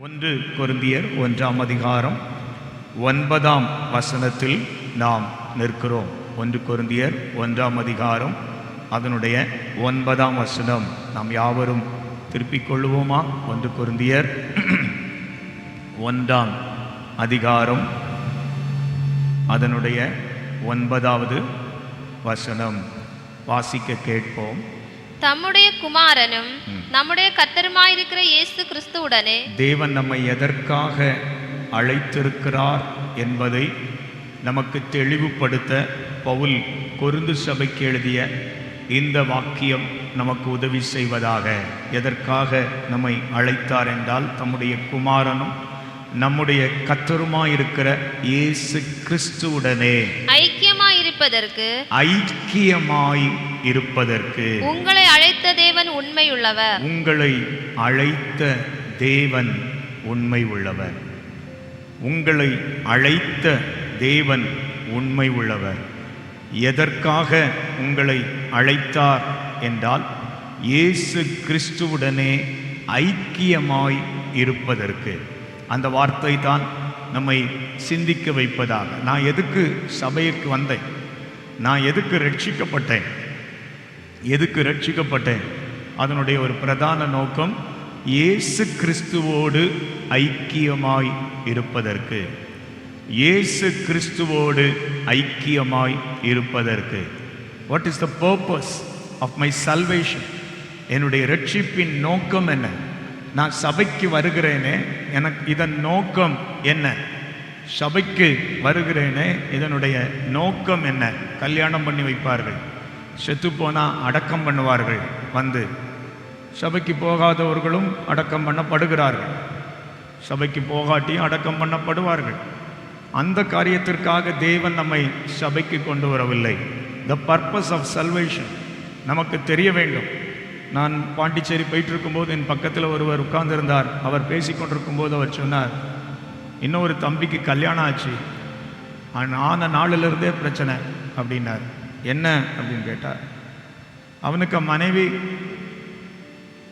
1 கொரிந்தியர் 1ஆம் அதிகாரம் 9ஆம் வசனத்தில் நாம் நிற்கிறோம். 1 கொரிந்தியர் 1ஆம் அதிகாரம் அதனுடைய 9ஆம் வசனம் நாம் யாவரும் திருப்பிக் கொள்ளுவோமா? 1 கொரிந்தியர் 1ஆம் அதிகாரம் அதனுடைய 9வது வசனம் வாசிக்க கேட்போம். தம்முடைய குமாரனும் நம்முடைய கர்த்தருமாயிருக்கிற இயேசு கிறிஸ்துவுடனே தேவன் நம்மை எதற்காக அழைத்திருக்கிறார் என்பதை நமக்கு தெளிவுபடுத்த பவுல் கொரிந்து சபைக்கு எழுதிய இந்த வாக்கியம் நமக்கு உதவி செய்வதாக. எதற்காக நம்மை அழைத்தார் என்றால், தம்முடைய குமாரனும் நம்முடைய கர்த்தருமாயிருக்கிற இயேசு கிறிஸ்துவுடனே ஐக்கியமாய் இருப்பதற்கு உங்களை அழைத்த தேவன் உண்மையுள்ளவர். உங்களை அழைத்த தேவன் உண்மை உள்ளவர். உங்களை அழைத்த தேவன் உண்மை உள்ளவர். எதற்காக உங்களை அழைத்தார் என்றால், இயேசு கிறிஸ்துவுடனே ஐக்கியமாய் இருப்பதற்கு. அந்த வார்த்தை தான் நம்மை சிந்திக்க வைப்பதாக. நான் எதுக்கு சபைக்கு வந்தேன்? நான் எதுக்கு ரட்சிக்கப்பட்டேன்? அதனுடைய ஒரு பிரதான நோக்கம் இயேசு கிறிஸ்துவோடு ஐக்கியமாய் இருப்பதற்கு. இயேசு கிறிஸ்துவோடு ஐக்கியமாய் இருப்பதற்கு. What is the purpose of my salvation? என்னுடைய ரட்சிப்பின் நோக்கம் என்ன? நான் சபைக்கு வருகிறேனே, எனக்கு இதன் நோக்கம் என்ன? சபைக்கு வருகிறேனே, இதனுடைய நோக்கம் என்ன? கல்யாணம் பண்ணி வைப்பார்கள், செத்து போனால் அடக்கம் பண்ணுவார்கள். வந்து சபைக்கு போகாதவர்களும் அடக்கம் பண்ணப்படுகிறார்கள், சபைக்கு போகாட்டியும் அடக்கம் பண்ணப்படுவார்கள். அந்த காரியத்திற்காக தேவன் நம்மை சபைக்கு கொண்டு வரவில்லை. த பர்பஸ் ஆஃப் சல்வேஷன் நமக்கு தெரிய வேண்டும். நான் பாண்டிச்சேரி போயிட்டு இருக்கும்போது என் பக்கத்தில் ஒருவர் உட்கார்ந்திருந்தார். அவர் பேசி கொண்டிருக்கும்போது அவர் சொன்னார், இன்னொரு தம்பிக்கு கல்யாணம் ஆச்சு, ஆன நாளிலிருந்தே பிரச்சனை அப்படின்னார். என்ன அப்படின்னு கேட்டார். அவனுக்கு மனைவி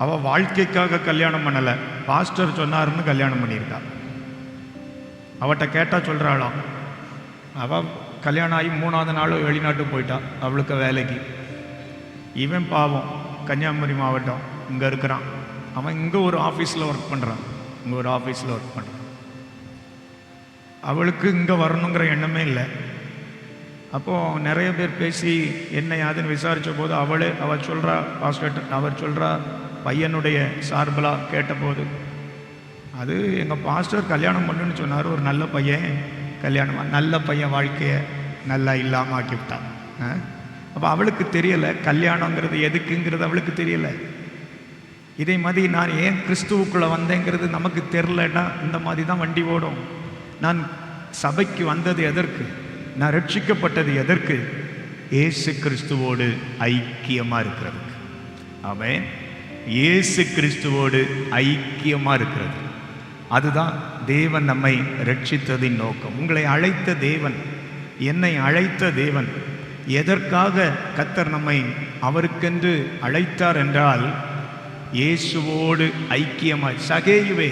அவள் வாழ்க்கைக்காக கல்யாணம் பண்ணலை, பாஸ்டர் சொன்னார்னு கல்யாணம் பண்ணியிருக்கா. அவட்ட கேட்டால் சொல்கிறாளாம், அவள் கல்யாணம் ஆகி 3ஆவது நாள் வெளிநாட்டுக்கு போயிட்டா அவளுக்கு வேலைக்கு. இவன் பாவம் கன்னியாகுமரி மாவட்டம் இங்கே இருக்கிறான். அவன் இங்கே ஒரு ஆஃபீஸில் ஒர்க் பண்ணுறான். அவளுக்கு இங்கே வரணுங்கிற எண்ணமே இல்லை. அப்போது நிறைய பேர் பேசி என்ன யாதுன்னு விசாரித்த போது அவள் சொல்கிறா, பாஸ்டர் அவர் சொல்கிறா, பையனுடைய சார்பலாக கேட்டபோது, அது எங்கள் பாஸ்டர் கல்யாணம் பண்ணுன்னு சொன்னார், ஒரு நல்ல பையன் கல்யாணம், நல்ல பையன் வாழ்க்கையை நல்லா இல்லாமல் ஆக்கிவிட்டான். அப்போ அவளுக்கு தெரியலை கல்யாணங்கிறது எதுக்குங்கிறது, அவளுக்கு தெரியலை. இதே மாதிரி நான் ஏன் கிறிஸ்துவுக்குள்ளே வந்தேங்கிறது நமக்கு தெரிலன்னா இந்த மாதிரி தான் வண்டி ஓடும். நான் சபைக்கு வந்தது எதற்கு? நான் ரட்சிக்கப்பட்டது எதற்கு? இயேசு கிறிஸ்துவோடு ஐக்கியமாக இருக்கிறதுக்கு. அவன் இயேசு கிறிஸ்துவோடு ஐக்கியமாக இருக்கிறது. அதுதான் தேவன் நம்மை ரட்சித்ததின் நோக்கம். உங்களை அழைத்த தேவன், என்னை அழைத்த தேவன், எதற்காக கர்த்தர் நம்மை அவருக்கென்று அழைத்தார் என்றால், இயேசுவோடு ஐக்கியமாய். சகேயுவே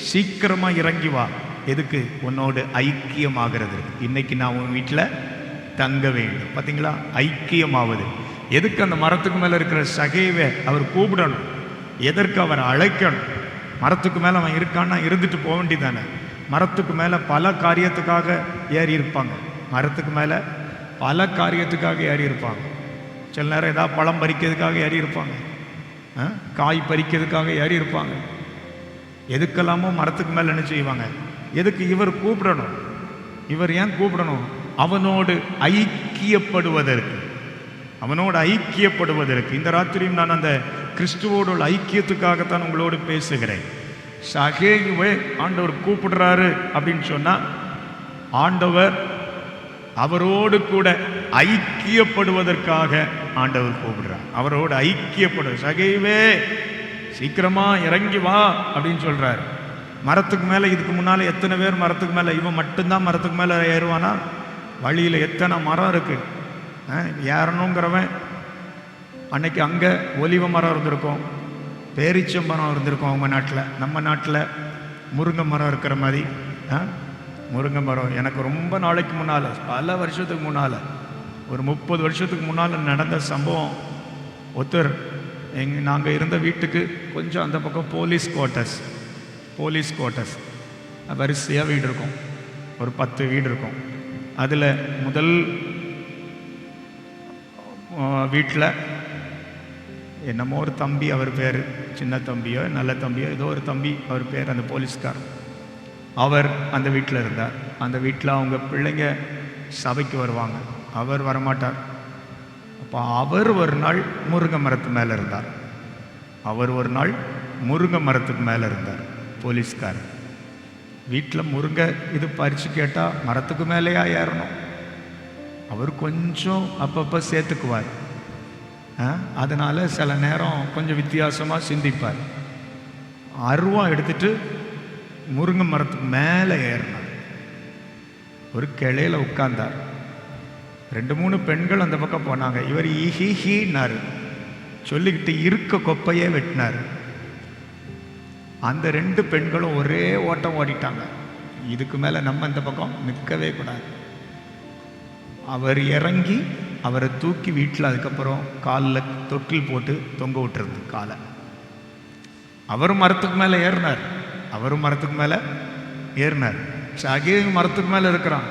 சீக்கிரமாக இறங்கி வா. எதுக்கு? உன்னோடு ஐக்கியமாகிறது. இன்னைக்கு நான் உன் வீட்டில் தங்க வேண்டும். பார்த்தீங்களா, ஐக்கியமாவது எதுக்கு? அந்த மரத்துக்கு மேலே இருக்கிற சகேவை அவர் கூப்பிடணும். எதற்கு? அவர் அழைக்கணும். மரத்துக்கு மேலே அவன் இருக்கான்னா இருந்துட்டு போக வேண்டியதானே. மரத்துக்கு மேலே பல காரியத்துக்காக ஏறி இருப்பாங்க. மரத்துக்கு மேலே பல காரியத்துக்காக ஏறி இருப்பாங்க. சில நேரம் ஏதாவது பழம் பறிக்கிறதுக்காக ஏறி இருப்பாங்க, காய் பறிக்கிறதுக்காக ஏறி இருப்பாங்க. எதுக்கெல்லாமோ மரத்துக்கு மேலே என்ன செய்வாங்க? எதுக்கு? இவர் கூப்பிடணும். இவர் ஏன் கூப்பிடணும்? அவனோடு ஐக்கியப்படுவதற்கு. இந்த ராத்திரியும் நான் அந்த கிறிஸ்துவோட ஐக்கியத்துக்காகத்தான் உங்களோடு பேசுகிறேன். சகேயுவை ஆண்டவர் கூப்பிடுறாரு அப்படின்னு சொன்னால், ஆண்டவர் அவரோடு கூட ஐக்கியப்படுவதற்காக ஆண்டவர் கூப்பிடுறார். அவரோடு ஐக்கியப்படும். சகேயுவே சீக்கிரமா இறங்கி வா அப்படின்னு சொல்றாரு. மரத்துக்கு மேலே இதுக்கு முன்னால் எத்தனை பேர் மரத்துக்கு மேலே? இவன் மட்டும்தான் மரத்துக்கு மேலே ஏறுவானா? வழியில் எத்தனை மரம் இருக்கு. ஏறணுங்கிறவன் அன்னைக்கு அங்கே ஒலிவ மரம் இருந்திருக்கும், பேரிச்சம்பரம் இருந்திருக்கும் அவங்க நாட்டில். நம்ம நாட்டில் முருங்கை மரம் இருக்கிற மாதிரி. முருங்கை மரம் எனக்கு ரொம்ப நாளைக்கு முன்னால், பல வருஷத்துக்கு முன்னால், ஒரு 30 வருஷத்துக்கு முன்னால் நடந்த சம்பவம். ஒருத்தர் நாங்கள் இருந்த வீட்டுக்கு கொஞ்சம் அந்த பக்கம் போலீஸ் குவார்ட்டர்ஸ் வரிசையாக வீடு இருக்கும், ஒரு 10 வீடு இருக்கும். அதில் முதல் வீட்டில் என்னமோ ஒரு தம்பி, அவர் பேர் சின்ன தம்பியோ நல்ல தம்பியோ ஏதோ ஒரு தம்பி, அவர் பேர், அந்த போலீஸ்கார், அவர் அந்த வீட்டில் இருந்தார். அந்த வீட்டில் அவங்க பிள்ளைங்க சபைக்கு வருவாங்க, அவர் வரமாட்டார். அப்போ அவர் ஒரு நாள் முருங்கை மரத்து மேலே இருந்தார். போலீஸ்கார் வீட்டில் முருங்கை இது பறித்து கேட்டால் மரத்துக்கு மேலேயா ஏறணும். அவர் கொஞ்சம் அப்பப்போ சேர்த்துக்குவார். அதனால் சில நேரம் கொஞ்சம் வித்தியாசமாக சிந்திப்பார். அருவா எடுத்துட்டு முருங்கை மரத்துக்கு மேலே ஏறினார். ஒரு கிளையில் உட்கார்ந்தார். 2-3 பெண்கள் அந்த பக்கம் போனாங்க. இவர் ஈஹினார், சொல்லிக்கிட்டு இருக்க கொப்பையே வெட்டினார். அந்த 2 பெண்களும் ஒரே ஓட்டம் ஓடிட்டாங்க. இதுக்கு மேலே நம்ம இந்த பக்கம் நிற்கவே கூடாது. அவர் இறங்கி அவரை தூக்கி வீட்டில் அதுக்கப்புறம் காலில் தொட்டில் போட்டு தொங்க விட்டுருந்து காலை. அவரும் மரத்துக்கு மேலே ஏறினார். சகேயும் மரத்துக்கு மேலே இருக்கிறான்.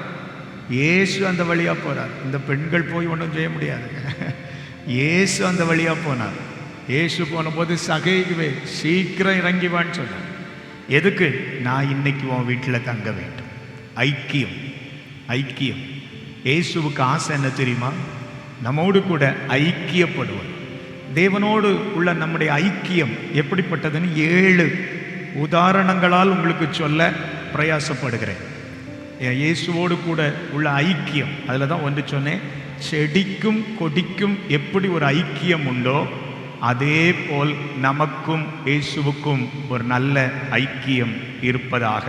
இயேசு அந்த வழியாக போகிறார். இந்த பெண்கள் போய் ஒன்றும் செய்ய முடியாது. இயேசு அந்த வழியாக போனார். இயேசு போன போது சகேயுவே சீக்கிரம் இறங்கி வான்னு சொன்னார். எதுக்கு? நான் இன்னைக்கு உன் வீட்டில் தங்க வேண்டும். ஐக்கியம். இயேசுவுக்கு ஆசை என்ன தெரியுமா? நம்மோடு கூட ஐக்கியப்படுவது. தேவனோடு உள்ள நம்முடைய ஐக்கியம் எப்படிப்பட்டதுன்னு 7 உதாரணங்களால் உங்களுக்கு சொல்ல பிரயாசப்படுகிறேன். இயேசுவோடு கூட உள்ள ஐக்கியம், அதில் தான் ஒன்று சொன்னேன். செடிக்கும் கொடிக்கும் எப்படி ஒரு ஐக்கியம் உண்டோ, அதே போல் நமக்கும் இயேசுவுக்கும் ஒரு நல்ல ஐக்கியம் இருப்பதாக.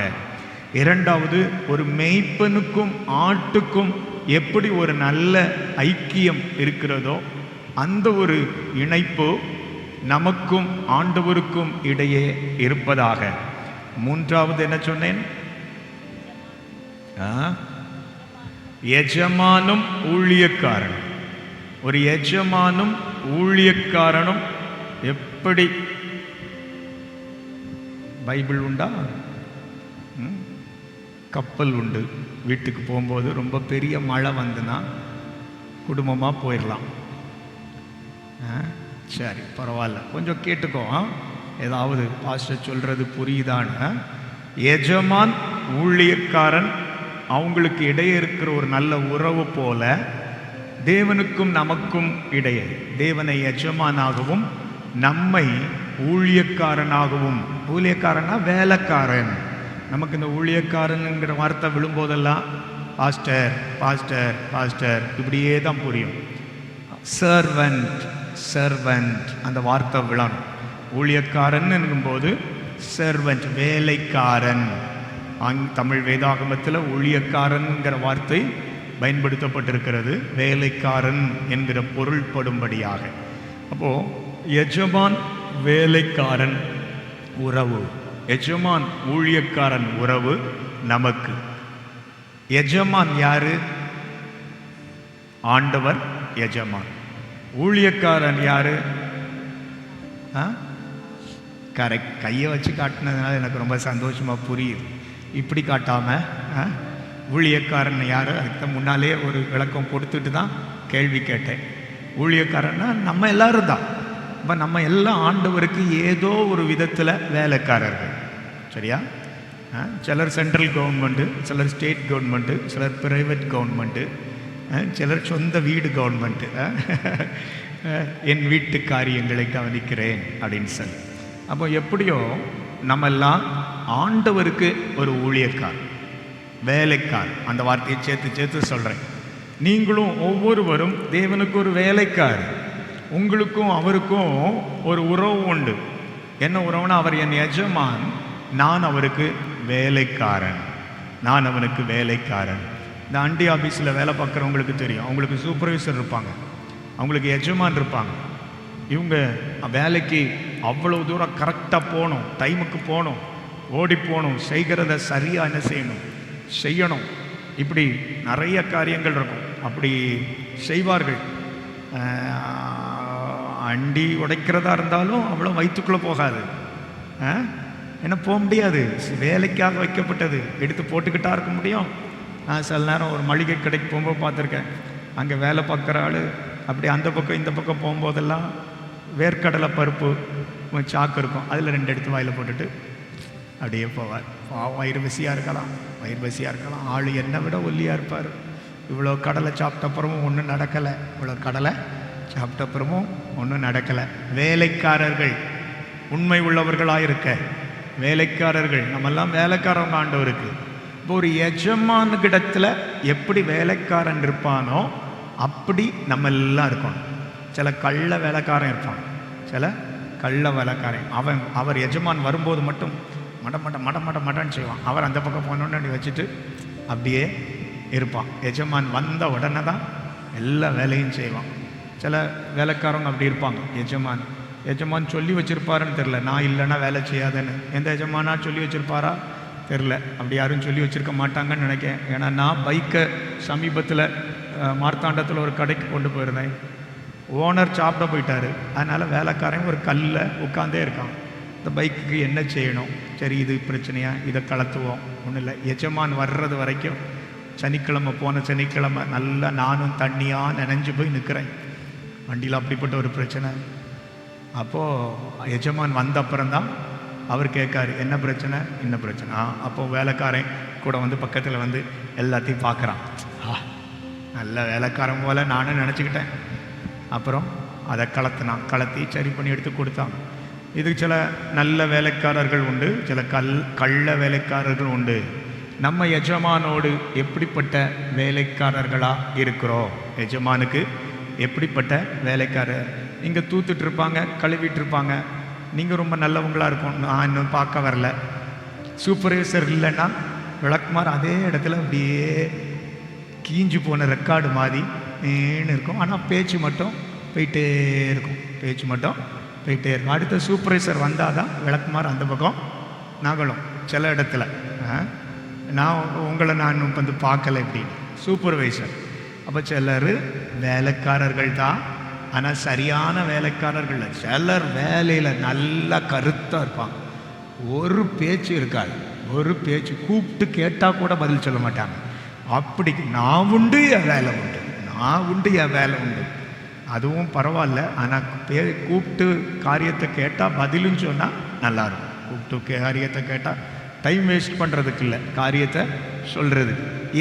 2வது, ஒரு மேய்ப்பனுக்கும் ஆட்டுக்கும் எப்படி ஒரு நல்ல ஐக்கியம் இருக்கிறதோ, அந்த ஒரு இணைப்பு நமக்கும் ஆண்டவருக்கும் இடையே இருப்பதாக. 3வது என்ன சொன்னேன்? எஜமானும் ஊழியக்காரனும். ஒரு எஜமானும் ஊழியக்காரனும் எப்படி? பைபிள் உண்டா? கப்பல் உண்டு. வீட்டுக்கு போகும்போது ரொம்ப பெரிய மழை வந்துன்னா குடும்பமாக போயிடலாம். சரி, பரவாயில்ல, கொஞ்சம் கேட்டுக்கோ. ஏதாவது பாஸ்டர் சொல்கிறது புரியுதான்னு. எஜமான் ஊழியக்காரன் அவங்களுக்கு இடையே இருக்கிற ஒரு நல்ல உறவு போல தேவனுக்கும் நமக்கும் இடையே, தேவனை எஜமானாகவும் நம்மை ஊழியக்காரனாகவும். ஊழியக்காரனா வேலைக்காரன். நமக்கு இந்த ஊழியக்காரனுங்கிற வார்த்தை விழும்போதெல்லாம் பாஸ்டர் பாஸ்டர் பாஸ்டர் இப்படியே தான் புரியும். சர்வன்ட் அந்த வார்த்தை விழணும். ஊழியக்காரன் என்கும்போது சர்வன்ட், வேலைக்காரன். தமிழ் வேதாகமத்தில் ஊழியக்காரன்கிற வார்த்தை பயன்படுத்தப்பட்டிருக்கிறது, வேலைக்காரன் என்கிற பொருள்படும்படியாக. அப்போது எஜமான் வேலைக்காரன் உறவு, எஜமான் ஊழியக்காரன் உறவு நமக்கு. எஜமான் யாரு? ஆண்டவர் எஜமான். ஊழியக்காரன் யாரு? கரெக்ட். கையை வச்சு காட்டினதுனால எனக்கு ரொம்ப சந்தோஷமாக புரியுது. இப்படி காட்டாமல் ஊழியக்காரன் யார்? அதுக்கு தான் முன்னாலே ஒரு விளக்கம் கொடுத்துட்டு தான் கேள்வி கேட்டேன். ஊழியக்காரன்னா நம்ம எல்லாரும் தான். இப்போ நம்ம எல்லாம் ஆண்டவருக்கு ஏதோ ஒரு விதத்தில் வேலைக்காரர்கள். சரியா? சிலர் சென்ட்ரல் கவர்மெண்ட்டு, சிலர் ஸ்டேட் கவர்மெண்ட்டு, சிலர் பிரைவேட் கவர்மெண்ட்டு, சிலர் சொந்த வீடு கவர்மெண்ட்டு. என் வீட்டு காரியங்களை கவனிக்கிறேன் அப்படின்னு சொல்லி. அப்போ எப்படியோ நம்ம எல்லாம் ஆண்டவருக்கு ஒரு ஊழியக்கார், வேலைக்கார். அந்த வார்த்தையை சேர்த்து சொல்கிறேன். நீங்களும் ஒவ்வொருவரும் தேவனுக்கு ஒரு வேலைக்கார். உங்களுக்கும் அவருக்கும் ஒரு உறவு உண்டு. என்ன உறவுனா, அவர் என் எஜமான், நான் அவருக்கு வேலைக்காரன், நான் அவனுக்கு வேலைக்காரன். இந்த அண்டி ஆஃபீஸில் வேலை பார்க்குறவங்களுக்கு தெரியும். அவங்களுக்கு சூப்பர்வைசர் இருப்பாங்க, அவங்களுக்கு எஜமான் இருப்பாங்க. இவங்க வேலைக்கு அவ்வளோ தூரம் கரெக்டாக போகணும், டைமுக்கு போகணும், ஓடிப்போகணும், செய்கிறத சரியாக என்ன செய்யணும். இப்படி நிறைய காரியங்கள் இருக்கும். அப்படி செய்வார்கள். அண்டி உடைக்கிறதா இருந்தாலும் அவ்வளோ வயிற்றுக்குள்ளே போகாது. ஏன்னா போக முடியாது, வேலைக்காக வைக்கப்பட்டது. எடுத்து போட்டுக்கிட்டா இருக்க முடியும். நான் சில நேரம் ஒரு மளிகை கடைக்கு போகும்போது பார்த்துருக்கேன். அங்கே வேலை பார்க்குற ஆள் அப்படி அந்த பக்கம் இந்த பக்கம் போகும்போதெல்லாம் வேர்க்கடலை பருப்பு சாக்கு இருக்கும், அதில் 2 எடுத்து வாயில் போட்டுட்டு அப்படியே போவார். வயிறு பசியாக இருக்கலாம். ஆள் என்னை விட ஒல்லியாக இருப்பார். இவ்வளோ கடலை சாப்பிட்டப்புறமும் ஒன்றும் நடக்கலை. வேலைக்காரர்கள் உண்மை உள்ளவர்களாக இருக்க வேலைக்காரர்கள், நம்மெல்லாம் வேலைக்காரங்க ஆண்டவருக்கு. இப்போ ஒரு எஜமானுக்கிடத்தில் எப்படி வேலைக்காரன் இருப்பானோ அப்படி நம்ம எல்லாம் இருக்கணும். சில கள்ள வேலைக்காரன் இருப்பான், அவர் எஜமான் வரும்போது மட்டும் மடன்னு செய்வான். அவர் அந்த பக்கம் போனோன்னு அப்படி வச்சுட்டு அப்படியே இருப்பான். எஜமான் வந்த உடனே தான் எல்லா வேலையும் செய்வான். சில வேலைக்காரங்க அப்படி இருப்பாங்க. எஜமான் சொல்லி வச்சுருப்பாருன்னு தெரில, நான் இல்லைன்னா வேலை செய்யாதுன்னு. எந்த எஜமானா சொல்லி வச்சுருப்பாரா தெரில. அப்படி யாரும் சொல்லி வச்சுருக்க மாட்டாங்கன்னு நினைக்கிறேன். ஏன்னா நான் பைக்கை சமீபத்தில் மார்த்தாண்டத்தில் ஒரு கடைக்கு கொண்டு போயிருந்தேன். ஓனர் சாப்பிட போயிட்டார். அதனால் வேலைக்காரன் ஒரு கல்லில் உட்காந்தே இருக்கான். இந்த பைக்குக்கு என்ன செய்யணும், சரி இது பிரச்சனையா, இதை கலத்துவோம். ஒன்றும் இல்லை, எஜமான் வர்றது வரைக்கும் போன சனிக்கிழமை நல்லா நானும் தண்ணியாக நனைஞ்சு போய் நிற்கிறேன் வண்டியில். அப்படிப்பட்ட ஒரு பிரச்சனை. அப்போது எஜமான் வந்த அப்புறம்தான் அவர் கேட்காரு, என்ன பிரச்சனை, என்ன பிரச்சனை. அப்போது வேலைக்காரன் கூட வந்து பக்கத்தில் வந்து எல்லாத்தையும் பார்க்குறான். நல்ல வேலைக்காரன் போல் நானும் நினச்சிக்கிட்டேன். அப்புறம் அதை கலத்தி சரி பண்ணி எடுத்து கொடுத்தான். இதுக்கு சில நல்ல வேலைக்காரர்கள் உண்டு, சில கள்ள வேலைக்காரர்கள் உண்டு. நம்ம எஜமானோடு எப்படிப்பட்ட வேலைக்காரர்களாக இருக்கிறோம்? எஜமானுக்கு எப்படிப்பட்ட வேலைக்காரர்? இங்கே தூத்துட்டு இருப்பாங்க, கழுவிட்டு இருப்பாங்க. நீங்கள் ரொம்ப நல்லவங்களாக இருக்கும், நான் இன்னும் பார்க்க வரல. சூப்பர்வைசர் இல்லைன்னா விளக்குமாறு அதே இடத்துல அப்படியே கீஞ்சு போன ரெக்கார்டு மாதிரி இருக்கும். ஆனால் பேச்சு மட்டும் போயிட்டே இருக்கும். அடுத்த சூப்பர்வைசர் வந்தால் தான் விளக்குமாறு அந்த பக்கம் நகலும். சில இடத்துல உங்களை நான் வந்து பார்க்கல அப்படின்னு சூப்பர்வைசர். அப்போ சிலர் வேலைக்காரர்கள் தான், ஆனால் சரியான வேலைக்காரர்கள். சிலர் வேலையில் நல்லா கருத்தாக இருப்பாங்க, ஒரு பேச்சு இருக்காது. கூப்பிட்டு கேட்டால் கூட பதில் சொல்ல மாட்டாங்க. அப்படி நான் உண்டு என் வேலை உண்டு, அதுவும் பரவாயில்ல. ஆனால் கூப்பிட்டு காரியத்தை கேட்டால் பதிலுன்னு சொன்னால் நல்லாயிருக்கும். கூப்பிட்டு காரியத்தை கேட்டால் டைம் வேஸ்ட் பண்ணுறதுக்கு இல்லை, காரியத்தை சொல்கிறது.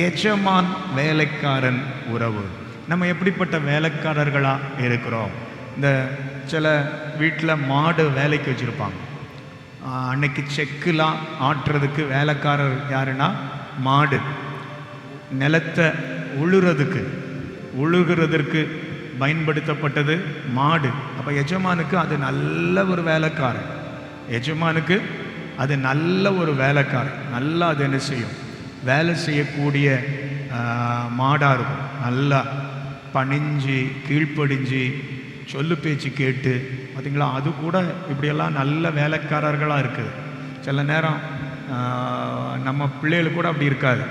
எஜமான் வேலைக்காரன் உறவு. நம்ம எப்படிப்பட்ட வேலைக்காரர்களாக இருக்கிறோம்? இந்த சில வீட்டில் மாடு வேலைக்கு வச்சுருப்பாங்க. அன்னைக்கு செக்குலாம் ஆட்டுறதுக்கு வேலைக்காரர் யாருன்னா மாடு. நிலத்தை உழுகிறதற்கு பயன்படுத்தப்பட்டது மாடு. அப்போ எஜமானுக்கு அது நல்ல ஒரு வேலைக்காரன். நல்லா அது என்ன செய்யும், வேலை செய்யக்கூடிய மாடாக இருக்கும். நல்லா பணிஞ்சு கீழ்ப்படிஞ்சு சொல்லு பேச்சு கேட்டு, பார்த்திங்களா? அது கூட இப்படியெல்லாம் நல்ல வேலைக்காரர்களாக இருக்குது. சில நேரம் நம்ம பிள்ளைகள் கூட அப்படி இருக்காது.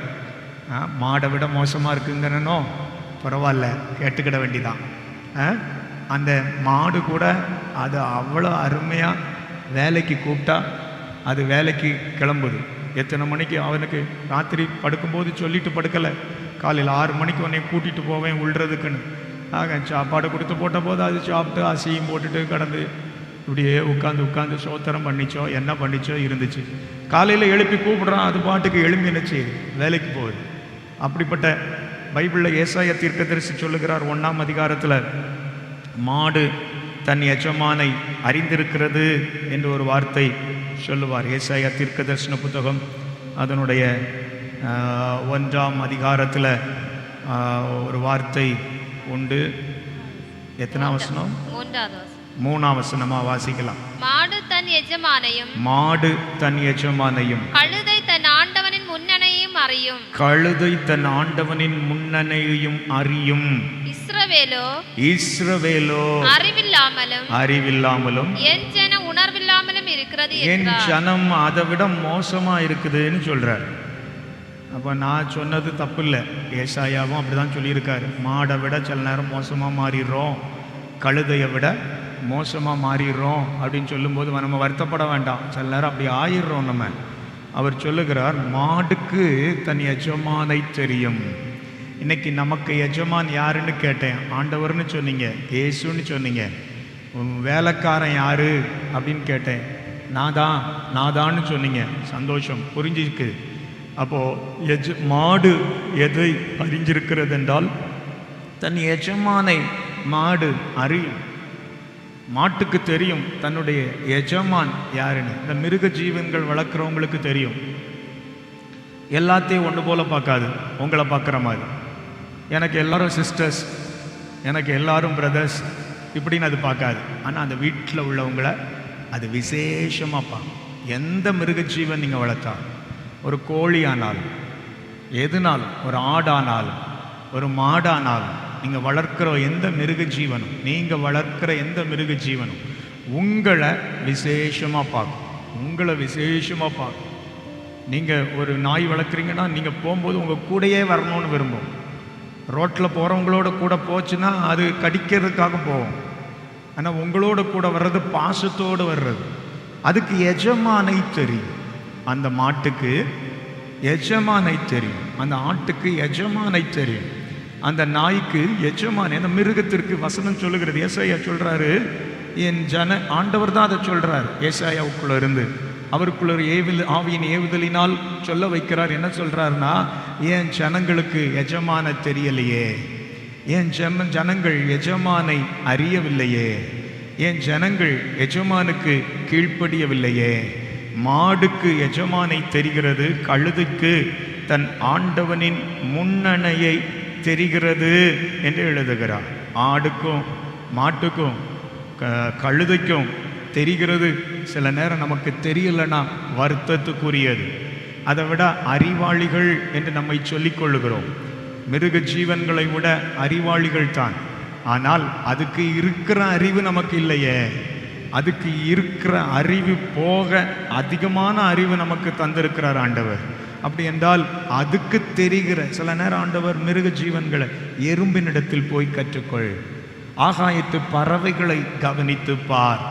மாடை விட மோசமாக இருக்குங்கன்னோ பரவாயில்ல, கேட்டுக்கிட வேண்டிதான். அந்த மாடு கூட அது அவ்வளோ அருமையாக வேலைக்கு கூப்பிட்டா அது வேலைக்கு கிளம்புது. எத்தனை மணிக்கு அவனுக்கு ராத்திரி படுக்கும்போது சொல்லிட்டு படுக்கலை, காலையில் 6 மணிக்கு உன்னை கூட்டிகிட்டு போவேன் உள்றதுக்குன்னு. சாப்பாடு கொடுத்து போட்ட போது அது சாப்பிட்டு அசையும் போட்டுட்டு கடந்து இப்படியே உட்காந்து சோத்திரம் பண்ணிச்சோ என்ன பண்ணிச்சோ இருந்துச்சு. காலையில் எழுப்பி கூப்பிடுறான், அது பாட்டுக்கு எழும்பி நினச்சி வேலைக்கு போகுது. அப்படிப்பட்ட பைபிளில் ஏசாயா தீர்க்கதரிசி சொல்லுகிறார் 1ஆம் அதிகாரத்தில், மாடு தன் எஜமானை அறிந்திருக்கிறது என்று ஒரு வார்த்தை சொல்லுவார். ஏசாயா தீர்க்கதரிசன புத்தகம் அதனுடைய 1ஆம் அதிகாரத்தில் ஒரு வார்த்தை உண்டு. எத்தனாம் வசனம்? 3ஆம் வசனமா வாசிக்கலாம். மாடு தன் எஜமானையும் கழுதை தன் ஆண்டவனின் முன்னணையையும் அறியும். இஸ்ரவேலோ அறிவில்லாமலும் என் ஜனம் உணர்வில்லாமலும் இருக்கிறது என் என்றார். ஜனம் அதை விட மோசமா இருக்குதுன்னு சொல்றார். அப்போ நான் சொன்னது தப்பு இல்லை, ஏசாயாவும் அப்படிதான் சொல்லியிருக்காரு. மாடை விட சில நேரம் மோசமாக மாறிடுறோம், கழுதையை விட மோசமாக மாறிடுறோம் அப்படின்னு சொல்லும்போது நம்ம வருத்தப்பட வேண்டாம். சில நேரம் அப்படி ஆயிடுறோம் நம்ம. அவர் சொல்லுகிறார், மாடுக்கு தன் எஜமானை தெரியும். இன்னைக்கு நமக்கு எஜமான் யாருன்னு கேட்டேன். ஆண்டவர்னு சொன்னீங்க, இயேசுன்னு சொன்னீங்க. வேலைக்காரன் யாரு அப்படின்னு கேட்டேன். நாதான்னு சொன்னீங்க. சந்தோஷம், புரிஞ்சிருக்கு. அப்போது மாடு எதை அறிஞ்சிருக்கிறது என்றால் தன் எஜமானை மாடு அறியும். மாட்டுக்கு தெரியும் தன்னுடைய எஜமான் யாருன்னு. இந்த மிருக ஜீவன்கள் வளர்க்குறவங்களுக்கு தெரியும். எல்லாத்தையும் ஒன்று போல பார்க்காது, உங்களை பார்க்குற மாதிரி. எனக்கு எல்லாரும் சிஸ்டர்ஸ், எனக்கு எல்லாரும் பிரதர்ஸ் இப்படின்னு அது பார்க்காது. ஆனால் அந்த வீட்டில் உள்ளவங்கள அது விசேஷமாக பார்க்கும். எந்த மிருக ஜீவன் நீங்கள் வளர்த்தா, ஒரு கோழி ஆனாலும், எதுனாலும், ஒரு ஆடானாலும், ஒரு மாடானாலும், நீங்கள் வளர்க்குற எந்த மிருக ஜீவனும், நீங்கள் வளர்க்குற எந்த மிருக ஜீவனும் உங்களை விசேஷமாக பார்க்கும். உங்களை விசேஷமாக பார்க்கும். நீங்கள் ஒரு நாய் வளர்க்குறீங்கன்னா நீங்கள் போகும்போது உங்கள் கூடையே வரணும்னு விரும்பும். ரோட்டில் போகிறவங்களோட கூட போச்சுன்னா அது கடிக்கிறதுக்காக போகும். ஆனால் உங்களோட கூட வர்றது பாசத்தோடு வர்றது. அதுக்கு எஜமானை தெரியும். அந்த மாட்டுக்கு எஜமானை தெரியும், அந்த ஆட்டுக்கு எஜமானை தெரியும், அந்த நாய்க்கு எஜமானை, அந்த மிருகத்திற்கு வசனம் சொல்லுகிறது. ஏசாயா சொல்றாரு, என் ஆண்டவர் தான் அதை சொல்றாரு. ஏசாயாவுக்குள்ள இருந்து அவருக்குள்ள ஆவியின் ஏவுதலினால் சொல்ல வைக்கிறார். என்ன சொல்றாருன்னா, என் ஜனங்களுக்கு எஜமான தெரியலையே, என் ஜனங்கள் எஜமானை அறியவில்லையே, என் ஜனங்கள் எஜமானுக்கு கீழ்ப்படியவில்லையே. மாடுக்கு எஜமானை தெரிகிறது, கழுதைக்கு தன் ஆண்டவனின் முன்னணையை தெரிகிறது என்று எழுதுகிறார். ஆடுக்கும் மாட்டுக்கும் கழுதைக்கும் தெரிகிறது. சில நேரம் நமக்கு தெரியலன்னா வருத்தத்துக்குரியது. அதை விட அறிவாளிகள் என்று நம்மை சொல்லிக் கொள்ளுகிறோம். மிருக ஜீவன்களை விட அறிவாளிகள் தான். ஆனால் அதுக்கு இருக்கிற அறிவு நமக்கு இல்லையே. அதுக்கு இருக்கிற அறிவு போக அதிகமான அறிவு நமக்கு தந்திருக்கிறார் ஆண்டவர். அப்படி என்றால் அதுக்கு தெரிகிற, சில நேரம் ஆண்டவர் மிருக ஜீவன்களை, எறும்பினிடத்தில் போய் கற்றுக்கொள், ஆகாயத்து பறவைகளை கவனித்து பார்,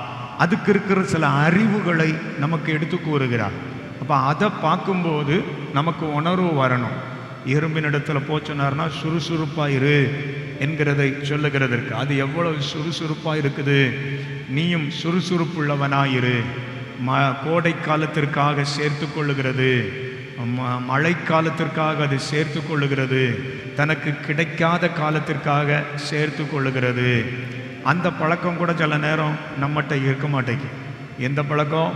அதுக்கு இருக்கிற சில அறிவுகளை நமக்கு எடுத்து கூறுகிறார். அப்போ அதை பார்க்கும்போது நமக்கு உணர்வு வரணும். எறும்பினிடத்தில் போச்சுனார்னா சுறுசுறுப்பாக இரு என்கிறதை சொல்லுகிறதற்கு. அது எவ்வளவு சுறுசுறுப்பாக இருக்குது. நீயும் சுறுசுறுப்புள்ளவனாயிரு. கோடை காலத்திற்காக சேர்த்து கொள்ளுகிறது, மழை காலத்திற்காக அது சேர்த்து கொள்ளுகிறது, தனக்கு கிடைக்காத காலத்திற்காக சேர்த்து கொள்ளுகிறது. அந்த பழக்கம் கூட சில நேரம் நம்மகிட்ட இருக்க மாட்டேங்குது. எந்த பழக்கம்?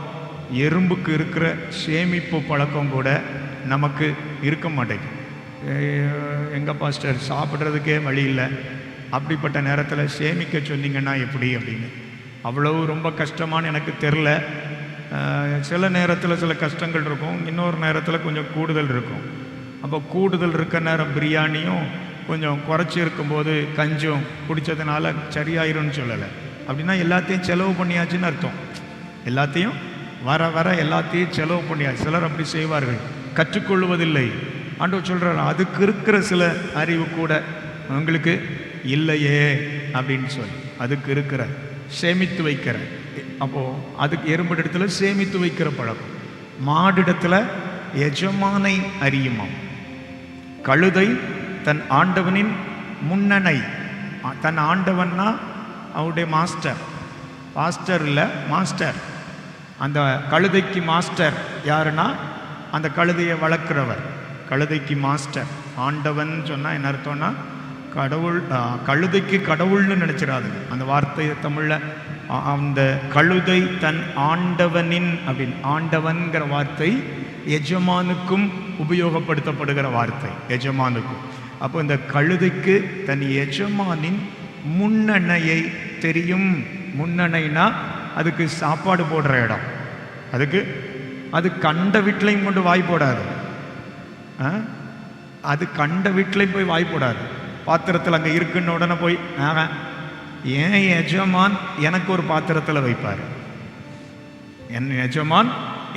எறும்புக்கு இருக்கிற சேமிப்பு பழக்கம் கூட நமக்கு இருக்க மாட்டேங்குது. எங்கள் பாஸ்டர் சாப்பிட்றதுக்கே வழி இல்லை, அப்படிப்பட்ட நேரத்தில் சேமிக்க சொன்னீங்கன்னா எப்படி அப்படின்னு. அவ்வளவு ரொம்ப கஷ்டமானு எனக்கு தெரில. சில நேரத்தில் சில கஷ்டங்கள் இருக்கும், இன்னொரு நேரத்தில் கொஞ்சம் கூடுதல் இருக்கும். அப்போ கூடுதல் இருக்க நேரம் பிரியாணியும் கொஞ்சம் குறைச்சி இருக்கும்போது கஞ்சும் குடித்ததுனால சரியாயிரும்னு சொல்லலை. அப்படின்னா எல்லாத்தையும் செலவு பண்ணியாச்சுன்னு அர்த்தம். எல்லாத்தையும் வர வர எல்லாத்தையும் செலவு பண்ணியாச்சு. சிலர் அப்படி செய்வார்கள், கற்றுக்கொள்வதில்லை. ஆண்டவர் சொல்கிறார், அதுக்கு இருக்கிற சில அறிவு கூட உங்களுக்கு இல்லையே அப்படின்னு சொல்லி. அதுக்கு இருக்கிற சேமித்து வைக்கிற, அப்போது அதுக்கு எறும்பிடத்துல சேமித்து வைக்கிற பழக்கம். மாடிடத்தில் எஜமானை அறியுமாம். கழுதை தன் ஆண்டவனின் முன்னணை. தன் ஆண்டவன்னா அவருடைய மாஸ்டர். பாஸ்டர் இல்லை, மாஸ்டர். அந்த கழுதைக்கு மாஸ்டர் யாருன்னா அந்த கழுதையை வளர்க்குறவர். கழுதைக்கு மாஸ்டர். ஆண்டவன் சொன்னால் என்ன அர்த்தம்னா கடவுள். கழுதைக்கு கடவுள்னு நினச்சிடாதுங்க. அந்த வார்த்தையை தமிழில் அந்த கழுதை தன் ஆண்டவனின் அப்படின்னு, ஆண்டவன்கிற வார்த்தை எஜமானுக்கும் உபயோகப்படுத்தப்படுகிற வார்த்தை, எஜமானுக்கும். அப்போ இந்த கழுதைக்கு தன் எஜமானின் முன்னணையை தெரியும். முன்னணைனா அதுக்கு சாப்பாடு போடுற இடம். அதுக்கு அது கண்ட வீட்டிலையும் கொண்டு வாய் போடாது. அது கண்ட வீட்டிலையும் போய் வாய் போடாது. பாத்திரத்தில் அங்கே இருக்குன்னு உடனே போய் ஏன் எஜமான் எனக்கு ஒரு பாத்திரத்தில் வைப்பார். என் எஜமான்